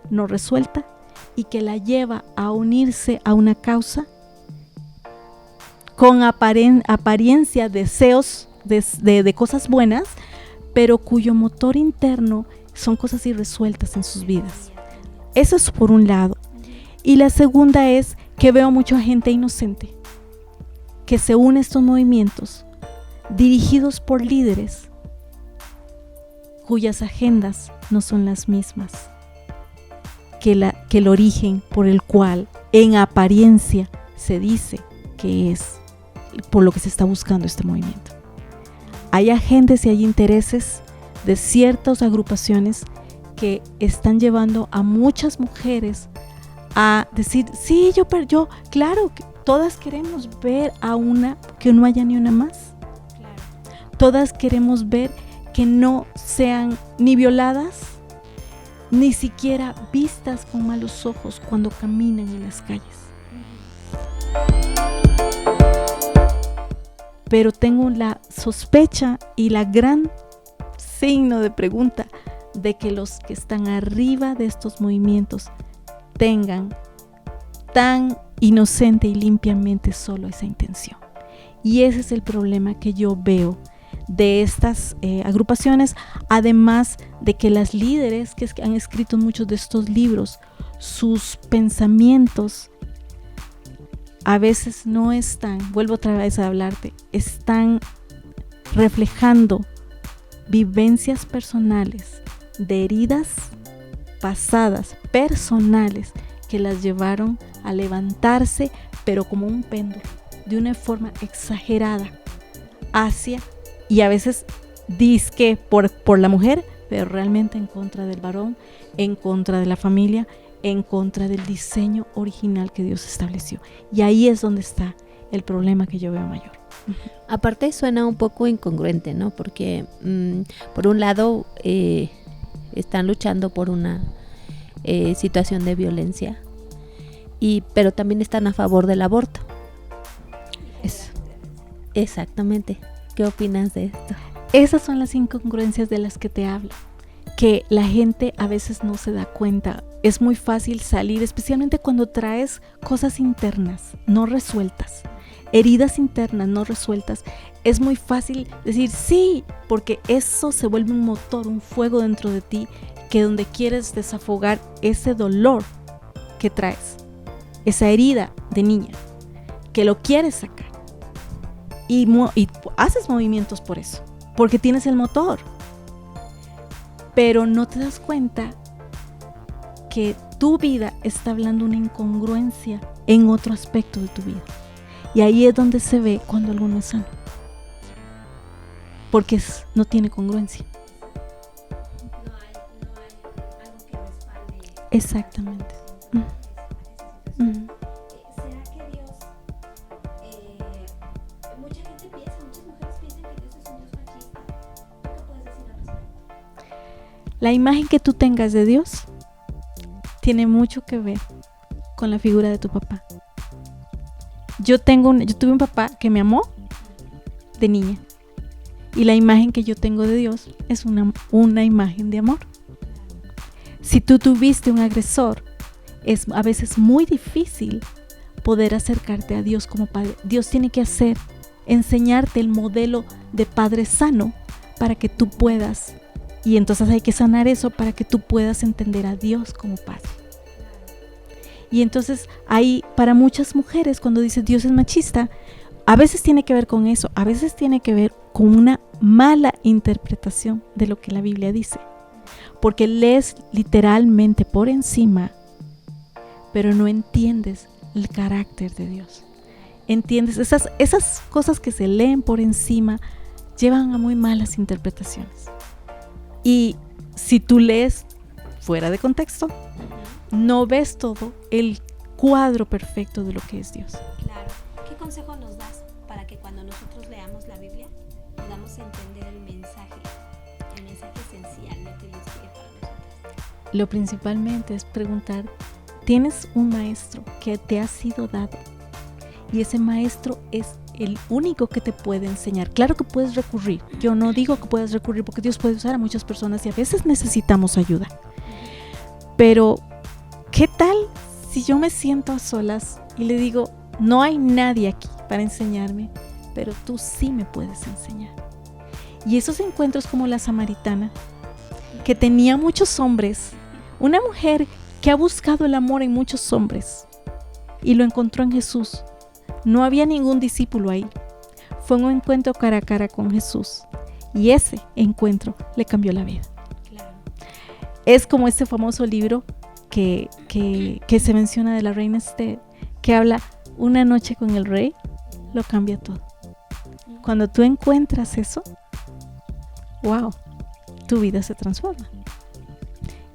no resuelta y que la lleva a unirse a una causa con apariencia, deseos de cosas buenas, pero cuyo motor interno son cosas irresueltas en sus vidas. Eso es por un lado. Y la segunda es que veo mucha gente inocente que se une a estos movimientos dirigidos por líderes cuyas agendas no son las mismas que el origen por el cual en apariencia se dice que es por lo que se está buscando este movimiento. Hay agendas y hay intereses de ciertas agrupaciones que están llevando a muchas mujeres a decir, sí, yo, claro, todas queremos ver a una, que no haya ni una más. Claro. Todas queremos ver que no sean ni violadas, ni siquiera vistas con malos ojos cuando caminan en las calles. Pero tengo la sospecha y la gran signo de pregunta de que los que están arriba de estos movimientos tengan tan inocente y limpiamente solo esa intención. Y ese es el problema que yo veo de estas agrupaciones, además de que las líderes que han escrito muchos de estos libros, sus pensamientos a veces no están, vuelvo otra vez a hablarte, están reflejando vivencias personales de heridas pasadas, personales, que las llevaron a levantarse, pero como un péndulo, de una forma exagerada, hacia, y a veces dizque por la mujer, pero realmente en contra del varón, en contra de la familia, en contra del diseño original que Dios estableció. Y ahí es donde está el problema que yo veo mayor. Aparte suena un poco incongruente, ¿no? Porque por un lado están luchando por una situación de violencia, pero también están a favor del aborto. Exactamente. ¿Qué opinas de esto? Esas son las incongruencias de las que te hablo, que la gente a veces no se da cuenta. Es muy fácil salir, especialmente cuando traes cosas internas no resueltas, heridas internas no resueltas. Es muy fácil decir sí, porque eso se vuelve un motor, un fuego dentro de ti, que donde quieres desafogar ese dolor que traes, esa herida de niña, que lo quieres sacar. Y haces movimientos por eso, porque tienes el motor. Pero no te das cuenta que tu vida está hablando una incongruencia en otro aspecto de tu vida. Y ahí es donde se ve cuando algo no es sano. Porque no tiene congruencia. No hay algo que respalde. Exactamente. ¿Será que Dios, muchas mujeres piensan que Dios es un Dios machista? ¿Tú qué puedes decir al respecto? La imagen que tú tengas de Dios tiene mucho que ver con la figura de tu papá. Yo tuve un papá que me amó de niña, y la imagen que yo tengo de Dios es una imagen de amor. Si tú tuviste un agresor, es a veces muy difícil poder acercarte a Dios como padre. Dios tiene que enseñarte el modelo de padre sano para que tú puedas, y entonces hay que sanar eso para que tú puedas entender a Dios como padre. Y entonces ahí, para muchas mujeres, cuando dices Dios es machista, a veces tiene que ver con eso, a veces tiene que ver con una mala interpretación de lo que la Biblia dice, porque lees literalmente por encima, pero no entiendes el carácter de Dios. ¿Entiendes? Esas cosas que se leen por encima llevan a muy malas interpretaciones. Y si tú lees fuera de contexto, no ves todo el cuadro perfecto de lo que es Dios. Claro. ¿Qué consejo nos das para que cuando nosotros leamos la Biblia podamos entender el mensaje esencial, lo que Dios quiere para nosotros? Lo principalmente es preguntar, ¿tienes un maestro que te ha sido dado? Y ese maestro es el único que te puede enseñar. Claro que puedes recurrir. Yo no digo que puedas recurrir porque Dios puede usar a muchas personas y a veces necesitamos ayuda. Pero, ¿qué tal si yo me siento a solas y le digo, no hay nadie aquí para enseñarme, pero tú sí me puedes enseñar? Y esos encuentros como la samaritana, que tenía muchos hombres, una mujer que ha buscado el amor en muchos hombres y lo encontró en Jesús. No había ningún discípulo ahí. Fue un encuentro cara a cara con Jesús y ese encuentro le cambió la vida. Claro. Es como ese famoso libro que se menciona de la reina Esther, que habla una noche con el rey, lo cambia todo. Cuando tú encuentras eso, wow, tu vida se transforma.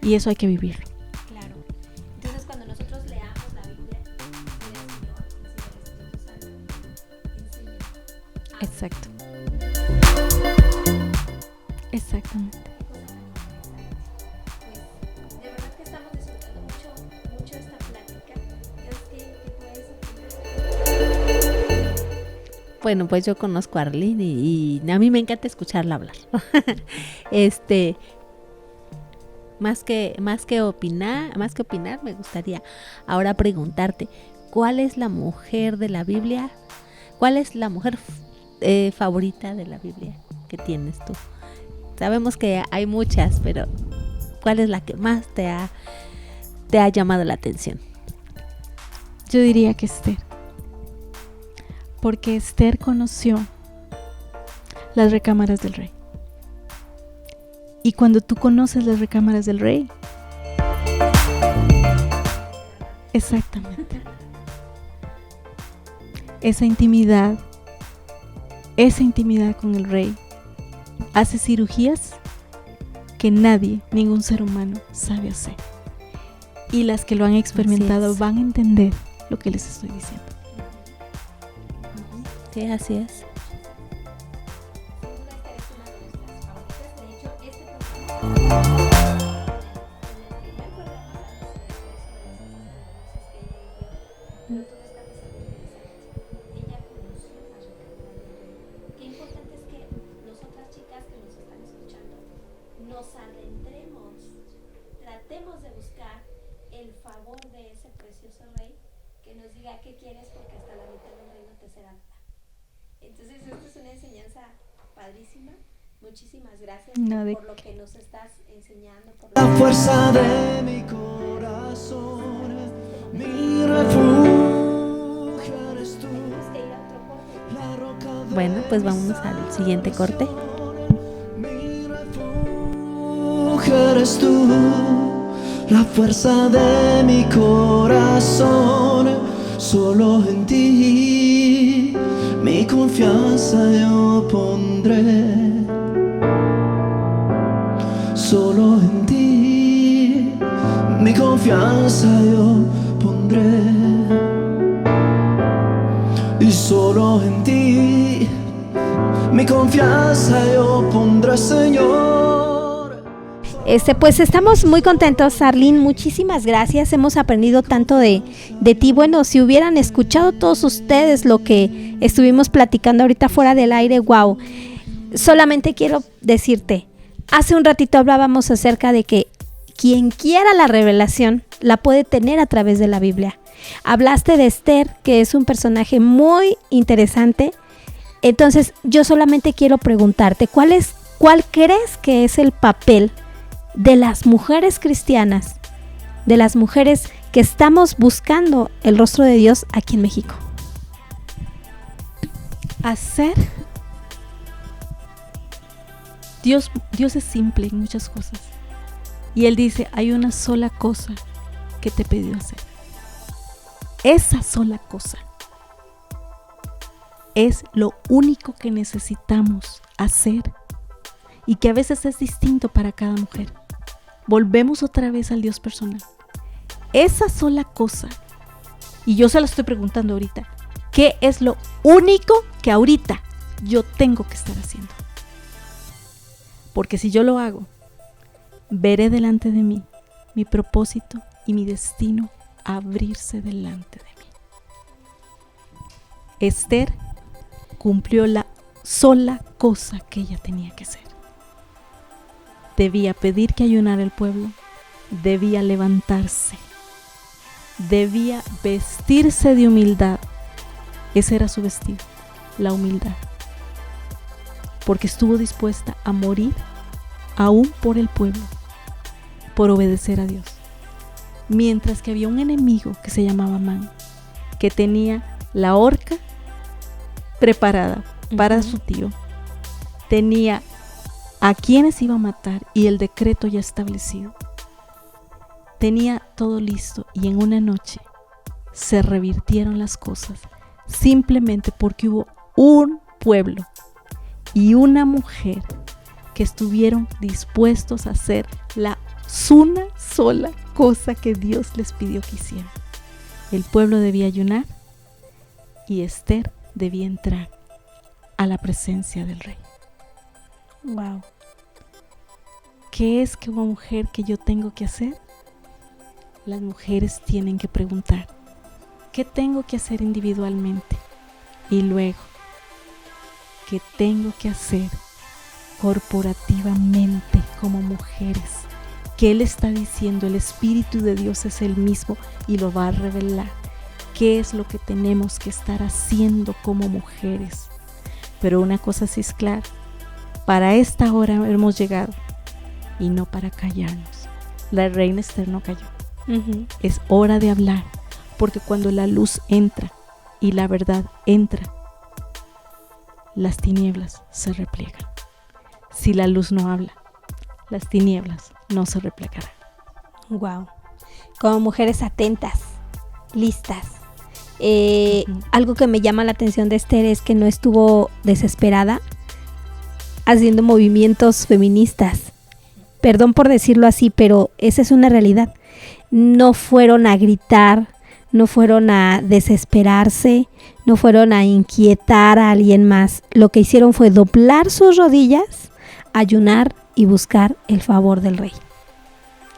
Y eso hay que vivirlo. Claro. Entonces, cuando nosotros leamos la Biblia, el Espíritu Santo enseña. Exacto. Exactamente. Pues, de verdad que estamos disfrutando mucho esta plática. ¿Qué puedes opinar? Bueno, pues yo conozco a Arlene y a mí me encanta escucharla hablar. Más que opinar, me gustaría ahora preguntarte, ¿cuál es la mujer de la Biblia? ¿Cuál es la mujer favorita de la Biblia que tienes tú? Sabemos que hay muchas, pero ¿cuál es la que más te ha llamado la atención? Yo diría que Esther. Porque Esther conoció las recámaras del rey. Y cuando tú conoces las recámaras del rey, exactamente, esa intimidad con el rey hace cirugías que nadie, ningún ser humano sabe hacer. Y las que lo han experimentado van a entender lo que les estoy diciendo. Sí, así es. Qué importante es que nosotras chicas que nos están escuchando nos adentremos, tratemos de buscar el favor de ese precioso rey que nos diga qué quieres porque hasta la mitad del reino te será dada. Entonces esta es una enseñanza padrísima. Muchísimas gracias por lo que nos estás enseñando. La fuerza de mi corazón, mi refugio eres tú. Bueno, pues vamos al siguiente corte. Mi refugio eres tú, la fuerza de mi corazón, solo en ti mi confianza yo pondré. Solo en ti mi confianza yo pondré. Y solo en ti mi confianza yo pondré, Señor. Pues estamos muy contentos, Arlene, muchísimas gracias, hemos aprendido tanto de ti. Bueno, si hubieran escuchado todos ustedes lo que estuvimos platicando ahorita fuera del aire, wow. Solamente quiero decirte, hace un ratito hablábamos acerca de que quien quiera la revelación la puede tener a través de la Biblia. Hablaste de Esther, que es un personaje muy interesante. Entonces, yo solamente quiero preguntarte, ¿cuál crees que es el papel de las mujeres cristianas, de las mujeres que estamos buscando el rostro de Dios aquí en México? Dios es simple en muchas cosas. Y Él dice, hay una sola cosa que te pidió hacer. Esa sola cosa es lo único que necesitamos hacer y que a veces es distinto para cada mujer. Volvemos otra vez al Dios personal. Esa sola cosa, y yo se la estoy preguntando ahorita, ¿qué es lo único que ahorita yo tengo que estar haciendo? Porque si yo lo hago, veré delante de mí mi propósito y mi destino abrirse delante de mí. Esther cumplió la sola cosa que ella tenía que hacer. Debía pedir que ayunara el pueblo, debía levantarse, debía vestirse de humildad. Ese era su vestido, la humildad. Porque estuvo dispuesta a morir aún por el pueblo, por obedecer a Dios. Mientras que había un enemigo que se llamaba Amán, que tenía la horca preparada para su tío, tenía a quienes iba a matar y el decreto ya establecido. Tenía todo listo y en una noche se revirtieron las cosas simplemente porque hubo un pueblo y una mujer que estuvieron dispuestos a hacer una sola cosa que Dios les pidió que hicieran. El pueblo debía ayunar y Esther debía entrar a la presencia del rey. Wow. ¿Qué es que una mujer que yo tengo que hacer? Las mujeres tienen que preguntar, ¿qué tengo que hacer individualmente? Y luego, ¿qué tengo que hacer corporativamente como mujeres? Que Él está diciendo, el Espíritu de Dios es el mismo y lo va a revelar. ¿Qué es lo que tenemos que estar haciendo como mujeres? Pero una cosa sí es clara, para esta hora hemos llegado y no para callarnos. La reina Esther no cayó. Es hora de hablar, porque cuando la luz entra y la verdad entra, las tinieblas se repliegan. Si la luz no habla, las tinieblas no se replegarán. Wow. Como mujeres atentas, listas. Algo que me llama la atención de Esther es que no estuvo desesperada haciendo movimientos feministas. Perdón por decirlo así, pero esa es una realidad. No fueron a gritar, no fueron a desesperarse, no fueron a inquietar a alguien más. Lo que hicieron fue doblar sus rodillas, ayunar y buscar el favor del rey.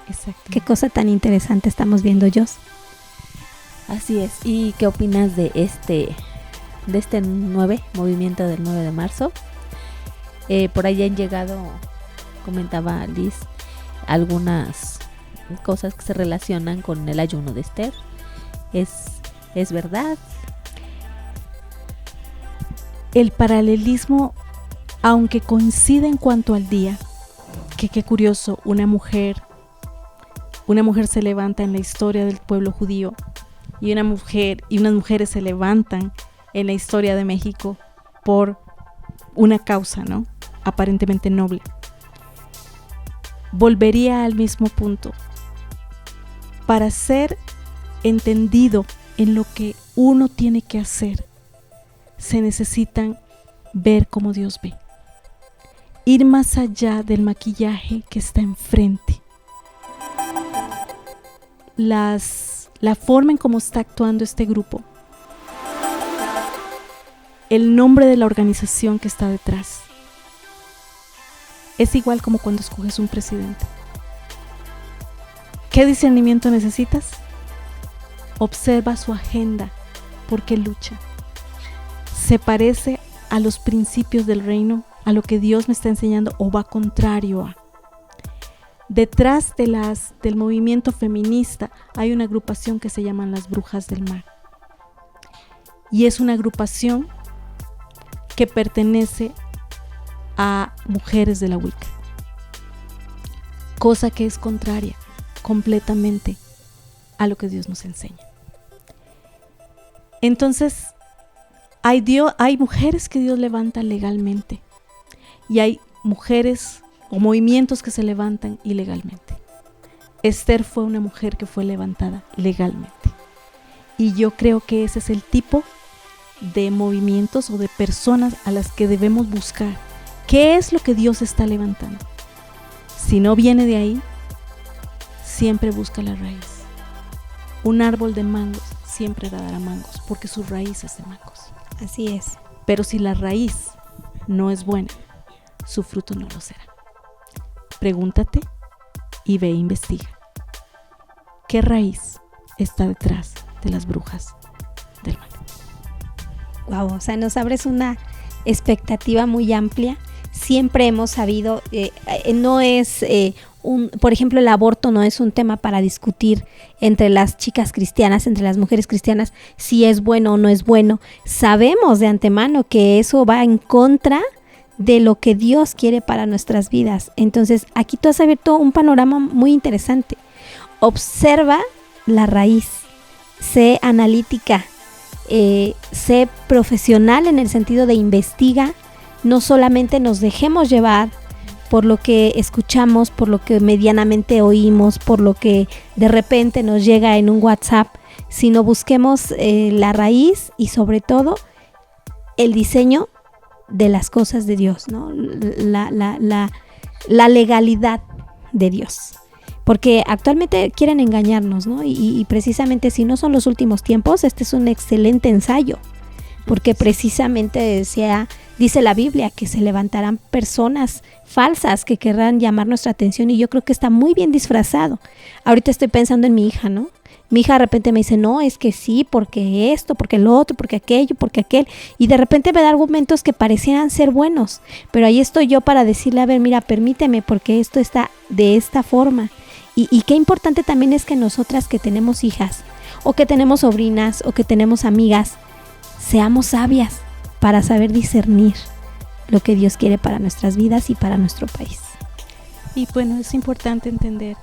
Exacto. Qué cosa tan interesante estamos viendo, Jos. Así es. ¿Y qué opinas de este movimiento del 9 de marzo? Por ahí han llegado, comentaba Liz, algunas cosas que se relacionan con el ayuno de Esther. ¿Es verdad? El paralelismo, aunque coincide en cuanto al día, que qué curioso, una mujer se levanta en la historia del pueblo judío y unas mujeres se levantan en la historia de México por una causa, ¿no? Aparentemente noble. Volvería al mismo punto. Para ser entendido en lo que uno tiene que hacer, se necesitan ver como Dios ve. Ir más allá del maquillaje que está enfrente. La forma en cómo está actuando este grupo. El nombre de la organización que está detrás. Es igual como cuando escoges un presidente. ¿Qué discernimiento necesitas? Observa su agenda, porque lucha. ¿Se parece a los principios del reino, a lo que Dios me está enseñando, o va contrario a? Detrás del movimiento feminista hay una agrupación que se llaman las Brujas del Mar. Y es una agrupación que pertenece a mujeres de la Wicca. Cosa que es contraria completamente a lo que Dios nos enseña. Entonces, hay mujeres que Dios levanta legalmente y hay mujeres o movimientos que se levantan ilegalmente. Esther fue una mujer que fue levantada legalmente y yo creo que ese es el tipo de movimientos o de personas a las que debemos buscar. ¿Qué es lo que Dios está levantando? Si no viene de ahí, siempre busca la raíz. Un árbol de mangos siempre dará mangos porque su raíz es de mangos. Así es. Pero si la raíz no es buena, su fruto no lo será. Pregúntate y ve e investiga. ¿Qué raíz está detrás de las brujas del mal? Wow, o sea, nos abres una expectativa muy amplia. Siempre hemos sabido, no es por ejemplo, el aborto no es un tema para discutir entre las chicas cristianas, entre las mujeres cristianas, si es bueno o no es bueno. Sabemos de antemano que eso va en contra de lo que Dios quiere para nuestras vidas. Entonces, aquí tú has abierto un panorama muy interesante. Observa la raíz, sé analítica, sé profesional en el sentido de investiga, no solamente nos dejemos llevar por lo que escuchamos, por lo que medianamente oímos, por lo que de repente nos llega en un WhatsApp, sino busquemos la raíz y sobre todo el diseño de las cosas de Dios, ¿no? La legalidad de Dios. Porque actualmente quieren engañarnos, ¿no? Y precisamente si no son los últimos tiempos, este es un excelente ensayo. Porque precisamente dice la Biblia que se levantarán personas falsas que querrán llamar nuestra atención y yo creo que está muy bien disfrazado. Ahorita estoy pensando en mi hija, ¿no? Mi hija de repente me dice, no, es que sí, porque esto, porque lo otro, porque aquello, porque aquel. Y de repente me da argumentos que parecieran ser buenos. Pero ahí estoy yo para decirle, a ver, mira, permíteme, porque esto está de esta forma. Y qué importante también es que nosotras que tenemos hijas, o que tenemos sobrinas, o que tenemos amigas, seamos sabias para saber discernir lo que Dios quiere para nuestras vidas y para nuestro país. Y bueno, es importante entender,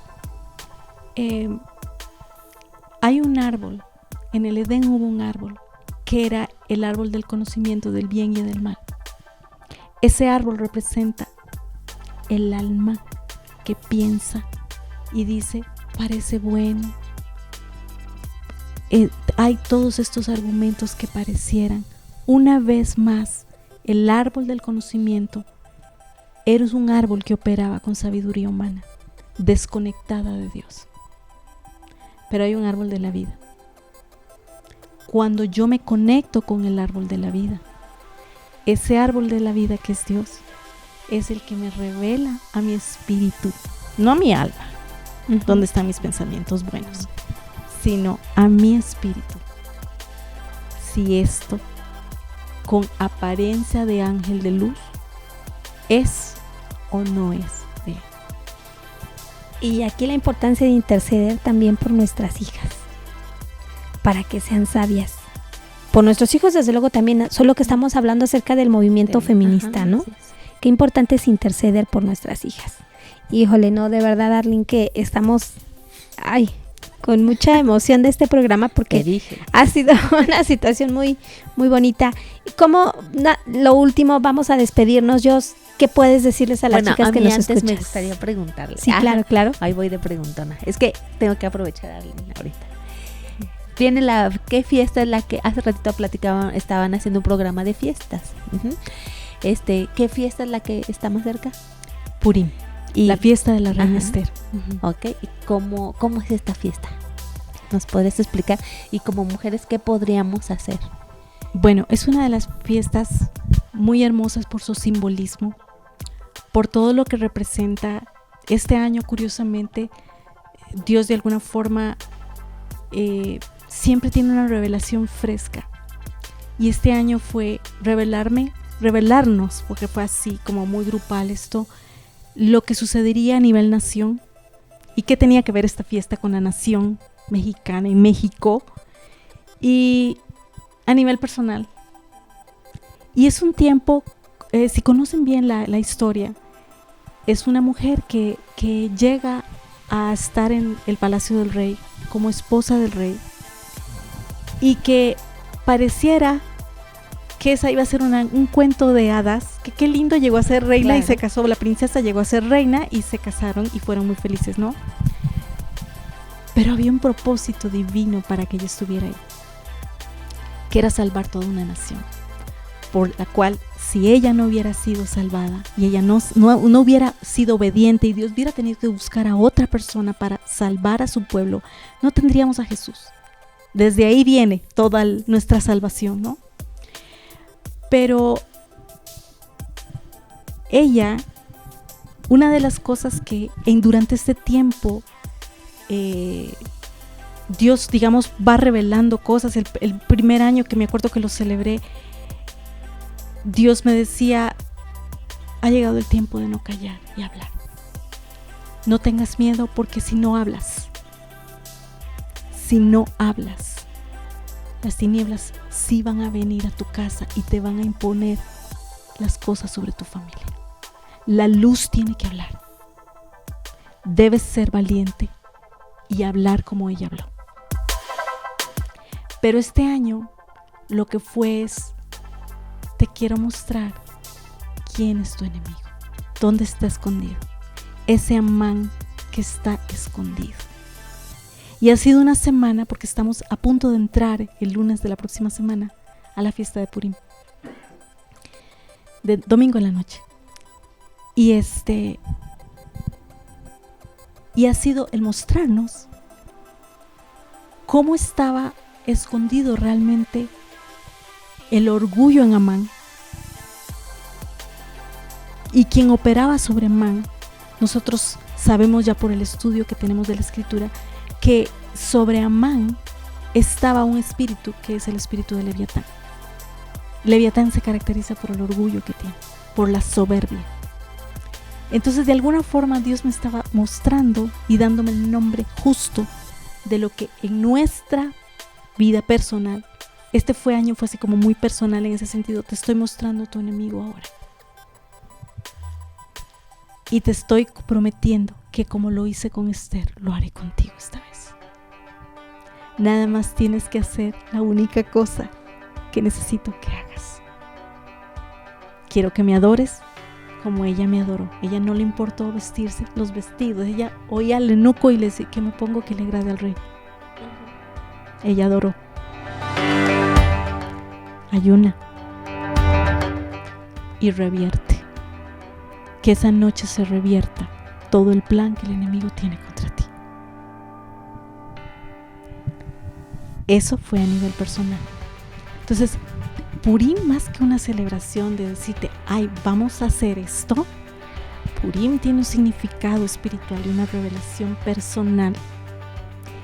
hay un árbol, en el Edén hubo un árbol, que era el árbol del conocimiento del bien y del mal. Ese árbol representa el alma que piensa y dice, parece bueno. Hay todos estos argumentos que parecieran. Una vez más, el árbol del conocimiento era un árbol que operaba con sabiduría humana, desconectada de Dios. Pero hay un árbol de la vida. Cuando yo me conecto con el árbol de la vida, ese árbol de la vida que es Dios, es el que me revela a mi espíritu, no a mi alma, donde están mis pensamientos buenos, sino a mi espíritu. Si esto, con apariencia de ángel de luz, es o no es de él. Y aquí la importancia de interceder también por nuestras hijas, para que sean sabias. Por nuestros hijos, desde luego, también, solo que estamos hablando acerca del movimiento feminista, ¿no? Qué importante es interceder por nuestras hijas. Híjole, no, de verdad, Arlene, que estamos, con mucha emoción de este programa porque ha sido una situación muy, muy bonita. Como lo último, vamos a despedirnos. ¿Qué puedes decirles a las chicas que nos escuchan? Me gustaría preguntarle. Sí, claro. Ahí voy de preguntona. Es que tengo que aprovechar a Arlene ahorita. ¿Qué fiesta es la que hace ratito platicaban? Estaban haciendo un programa de fiestas. ¿Qué fiesta es la que está más cerca? Purim. Y la fiesta de la reina Esther. Ok, ¿y cómo es esta fiesta? ¿Nos podrías explicar? Y como mujeres, ¿qué podríamos hacer? Bueno, es una de las fiestas muy hermosas por su simbolismo, por todo lo que representa. Este año, curiosamente, Dios de alguna forma siempre tiene una revelación fresca. Y este año fue revelarnos, porque fue así, como muy grupal esto, lo que sucedería a nivel nación y qué tenía que ver esta fiesta con la nación mexicana y México y a nivel personal. Y es un tiempo, si conocen bien la historia, es una mujer que llega a estar en el palacio del rey como esposa del rey y que pareciera que esa iba a ser un cuento de hadas, que qué lindo, llegó a ser reina. Claro. Y se casó, la princesa llegó a ser reina y se casaron y fueron muy felices, ¿no? Pero había un propósito divino para que ella estuviera ahí, que era salvar toda una nación, por la cual si ella no hubiera sido salvada y ella no hubiera sido obediente y Dios hubiera tenido que buscar a otra persona para salvar a su pueblo, no tendríamos a Jesús. Desde ahí viene toda nuestra salvación, ¿no? Pero ella, una de las cosas que durante este tiempo Dios, digamos, va revelando cosas. El primer año que me acuerdo que lo celebré, Dios me decía: ha llegado el tiempo de no callar y hablar. No tengas miedo, porque si no hablas, las tinieblas sí van a venir a tu casa y te van a imponer las cosas sobre tu familia. La luz tiene que hablar. Debes ser valiente y hablar como ella habló. Pero este año lo que fue es: te quiero mostrar quién es tu enemigo, dónde está escondido, ese Amán que está escondido. Y ha sido una semana, porque estamos a punto de entrar el lunes de la próxima semana a la fiesta de Purim, de domingo en la noche. Y ha sido el mostrarnos cómo estaba escondido realmente el orgullo en Amán, y quien operaba sobre Amán. Nosotros sabemos ya por el estudio que tenemos de la Escritura que sobre Amán estaba un espíritu, que es el espíritu de Leviatán. Leviatán se caracteriza por el orgullo que tiene, por la soberbia. Entonces, de alguna forma, Dios me estaba mostrando y dándome el nombre justo de lo que en nuestra vida personal, este año fue así como muy personal en ese sentido. Te estoy mostrando tu enemigo ahora. Y te estoy prometiendo que como lo hice con Esther, lo haré contigo esta vez. Nada más tienes que hacer la única cosa que necesito que hagas. Quiero que me adores como ella me adoró. Ella no le importó vestirse los vestidos. Ella oía al eunuco y le decía: ¿qué me pongo que le agrade al rey? Ella adoró. Ayuna y revierte. Que esa noche se revierta todo el plan que el enemigo tiene contra ti. Eso fue a nivel personal. Entonces, Purim, más que una celebración de decirte: ay, vamos a hacer esto, Purim tiene un significado espiritual y una revelación personal.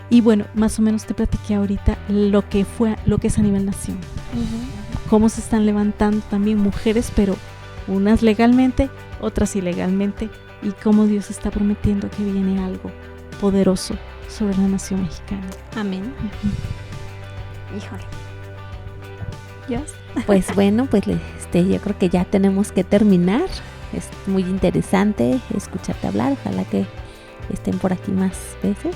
Y bueno, más o menos te platiqué ahorita lo que es a nivel nación. Cómo se están levantando también mujeres, pero unas legalmente, otras ilegalmente, y cómo Dios está prometiendo que viene algo poderoso sobre la nación mexicana. Amén. Híjole. Dios. Pues bueno, pues yo creo que ya tenemos que terminar. Es muy interesante escucharte hablar. Ojalá que estén por aquí más veces.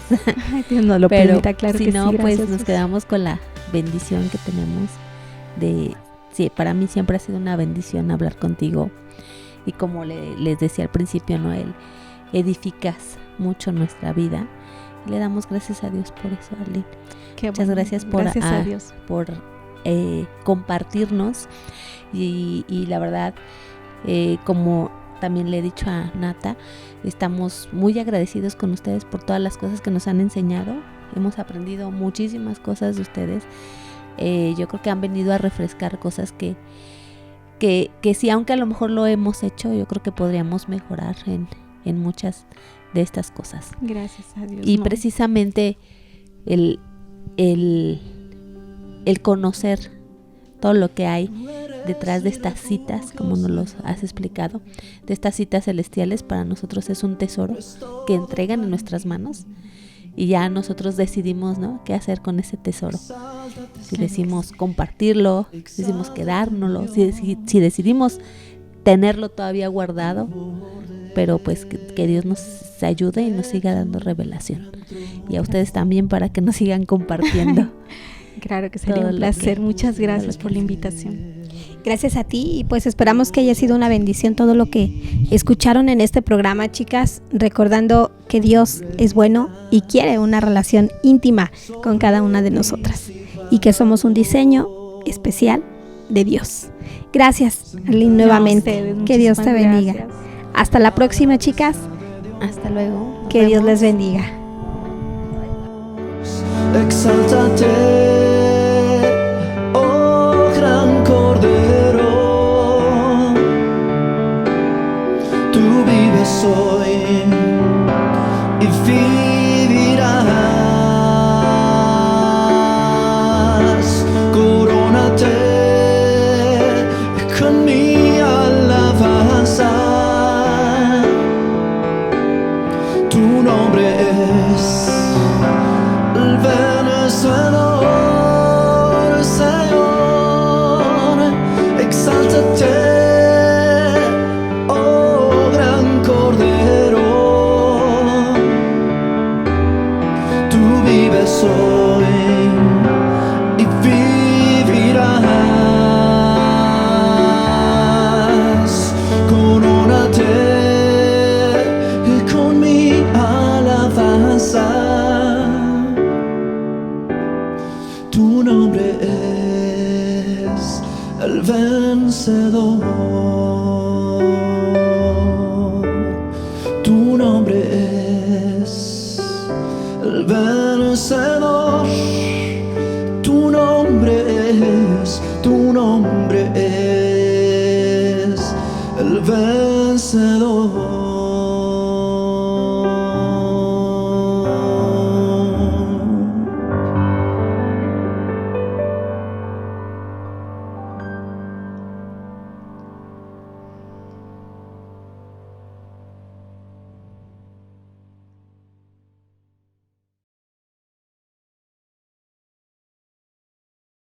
Ay, Dios nos lo permita, claro si que no, sí. pues gracias. nos quedamos con la bendición que tenemos sí, para mí siempre ha sido una bendición hablar contigo. Y como les decía al principio, Noel, edificas mucho nuestra vida. Y le damos gracias a Dios por eso, Arlene. Muchas gracias gracias a Dios por compartirnos. Y la verdad, como también le he dicho a Nata, estamos muy agradecidos con ustedes por todas las cosas que nos han enseñado. Hemos aprendido muchísimas cosas de ustedes. Yo creo que han venido a refrescar cosas que sí, aunque a lo mejor lo hemos hecho, yo creo que podríamos mejorar en muchas de estas cosas. Gracias a Dios. Y precisamente el conocer todo lo que hay detrás de estas citas, como nos los has explicado, de estas citas celestiales, para nosotros es un tesoro que entregan en nuestras manos. Y ya nosotros decidimos, ¿no?, qué hacer con ese tesoro. Si decidimos compartirlo, si decidimos quedárnoslo, si decidimos tenerlo todavía guardado, pero pues que Dios nos ayude y nos siga dando revelación. Y a ustedes también, para que nos sigan compartiendo. Claro que sería un placer. Muchas gracias por la invitación. Gracias a ti, y pues esperamos que haya sido una bendición todo lo que escucharon en este programa, chicas, recordando que Dios es bueno y quiere una relación íntima con cada una de nosotras, y que somos un diseño especial de Dios. Gracias, Arlene, nuevamente. ustedes, Que Dios te muchísimas bendiga. gracias. Hasta la próxima, chicas. Hasta luego. Nos Que Dios vemos. les bendiga. Exáltate, oh gran Cordero, tú vives hoy y vivirás. Corónate con mi alabanza, tu nombre es el vencedor, Señor. Exáltate, oh gran Cordero, tú vives hoy y vivirás. Corónate con mi alabanza, tu nombre es el vencedor. Tu nombre es el vencedor. Tu nombre es el vencedor.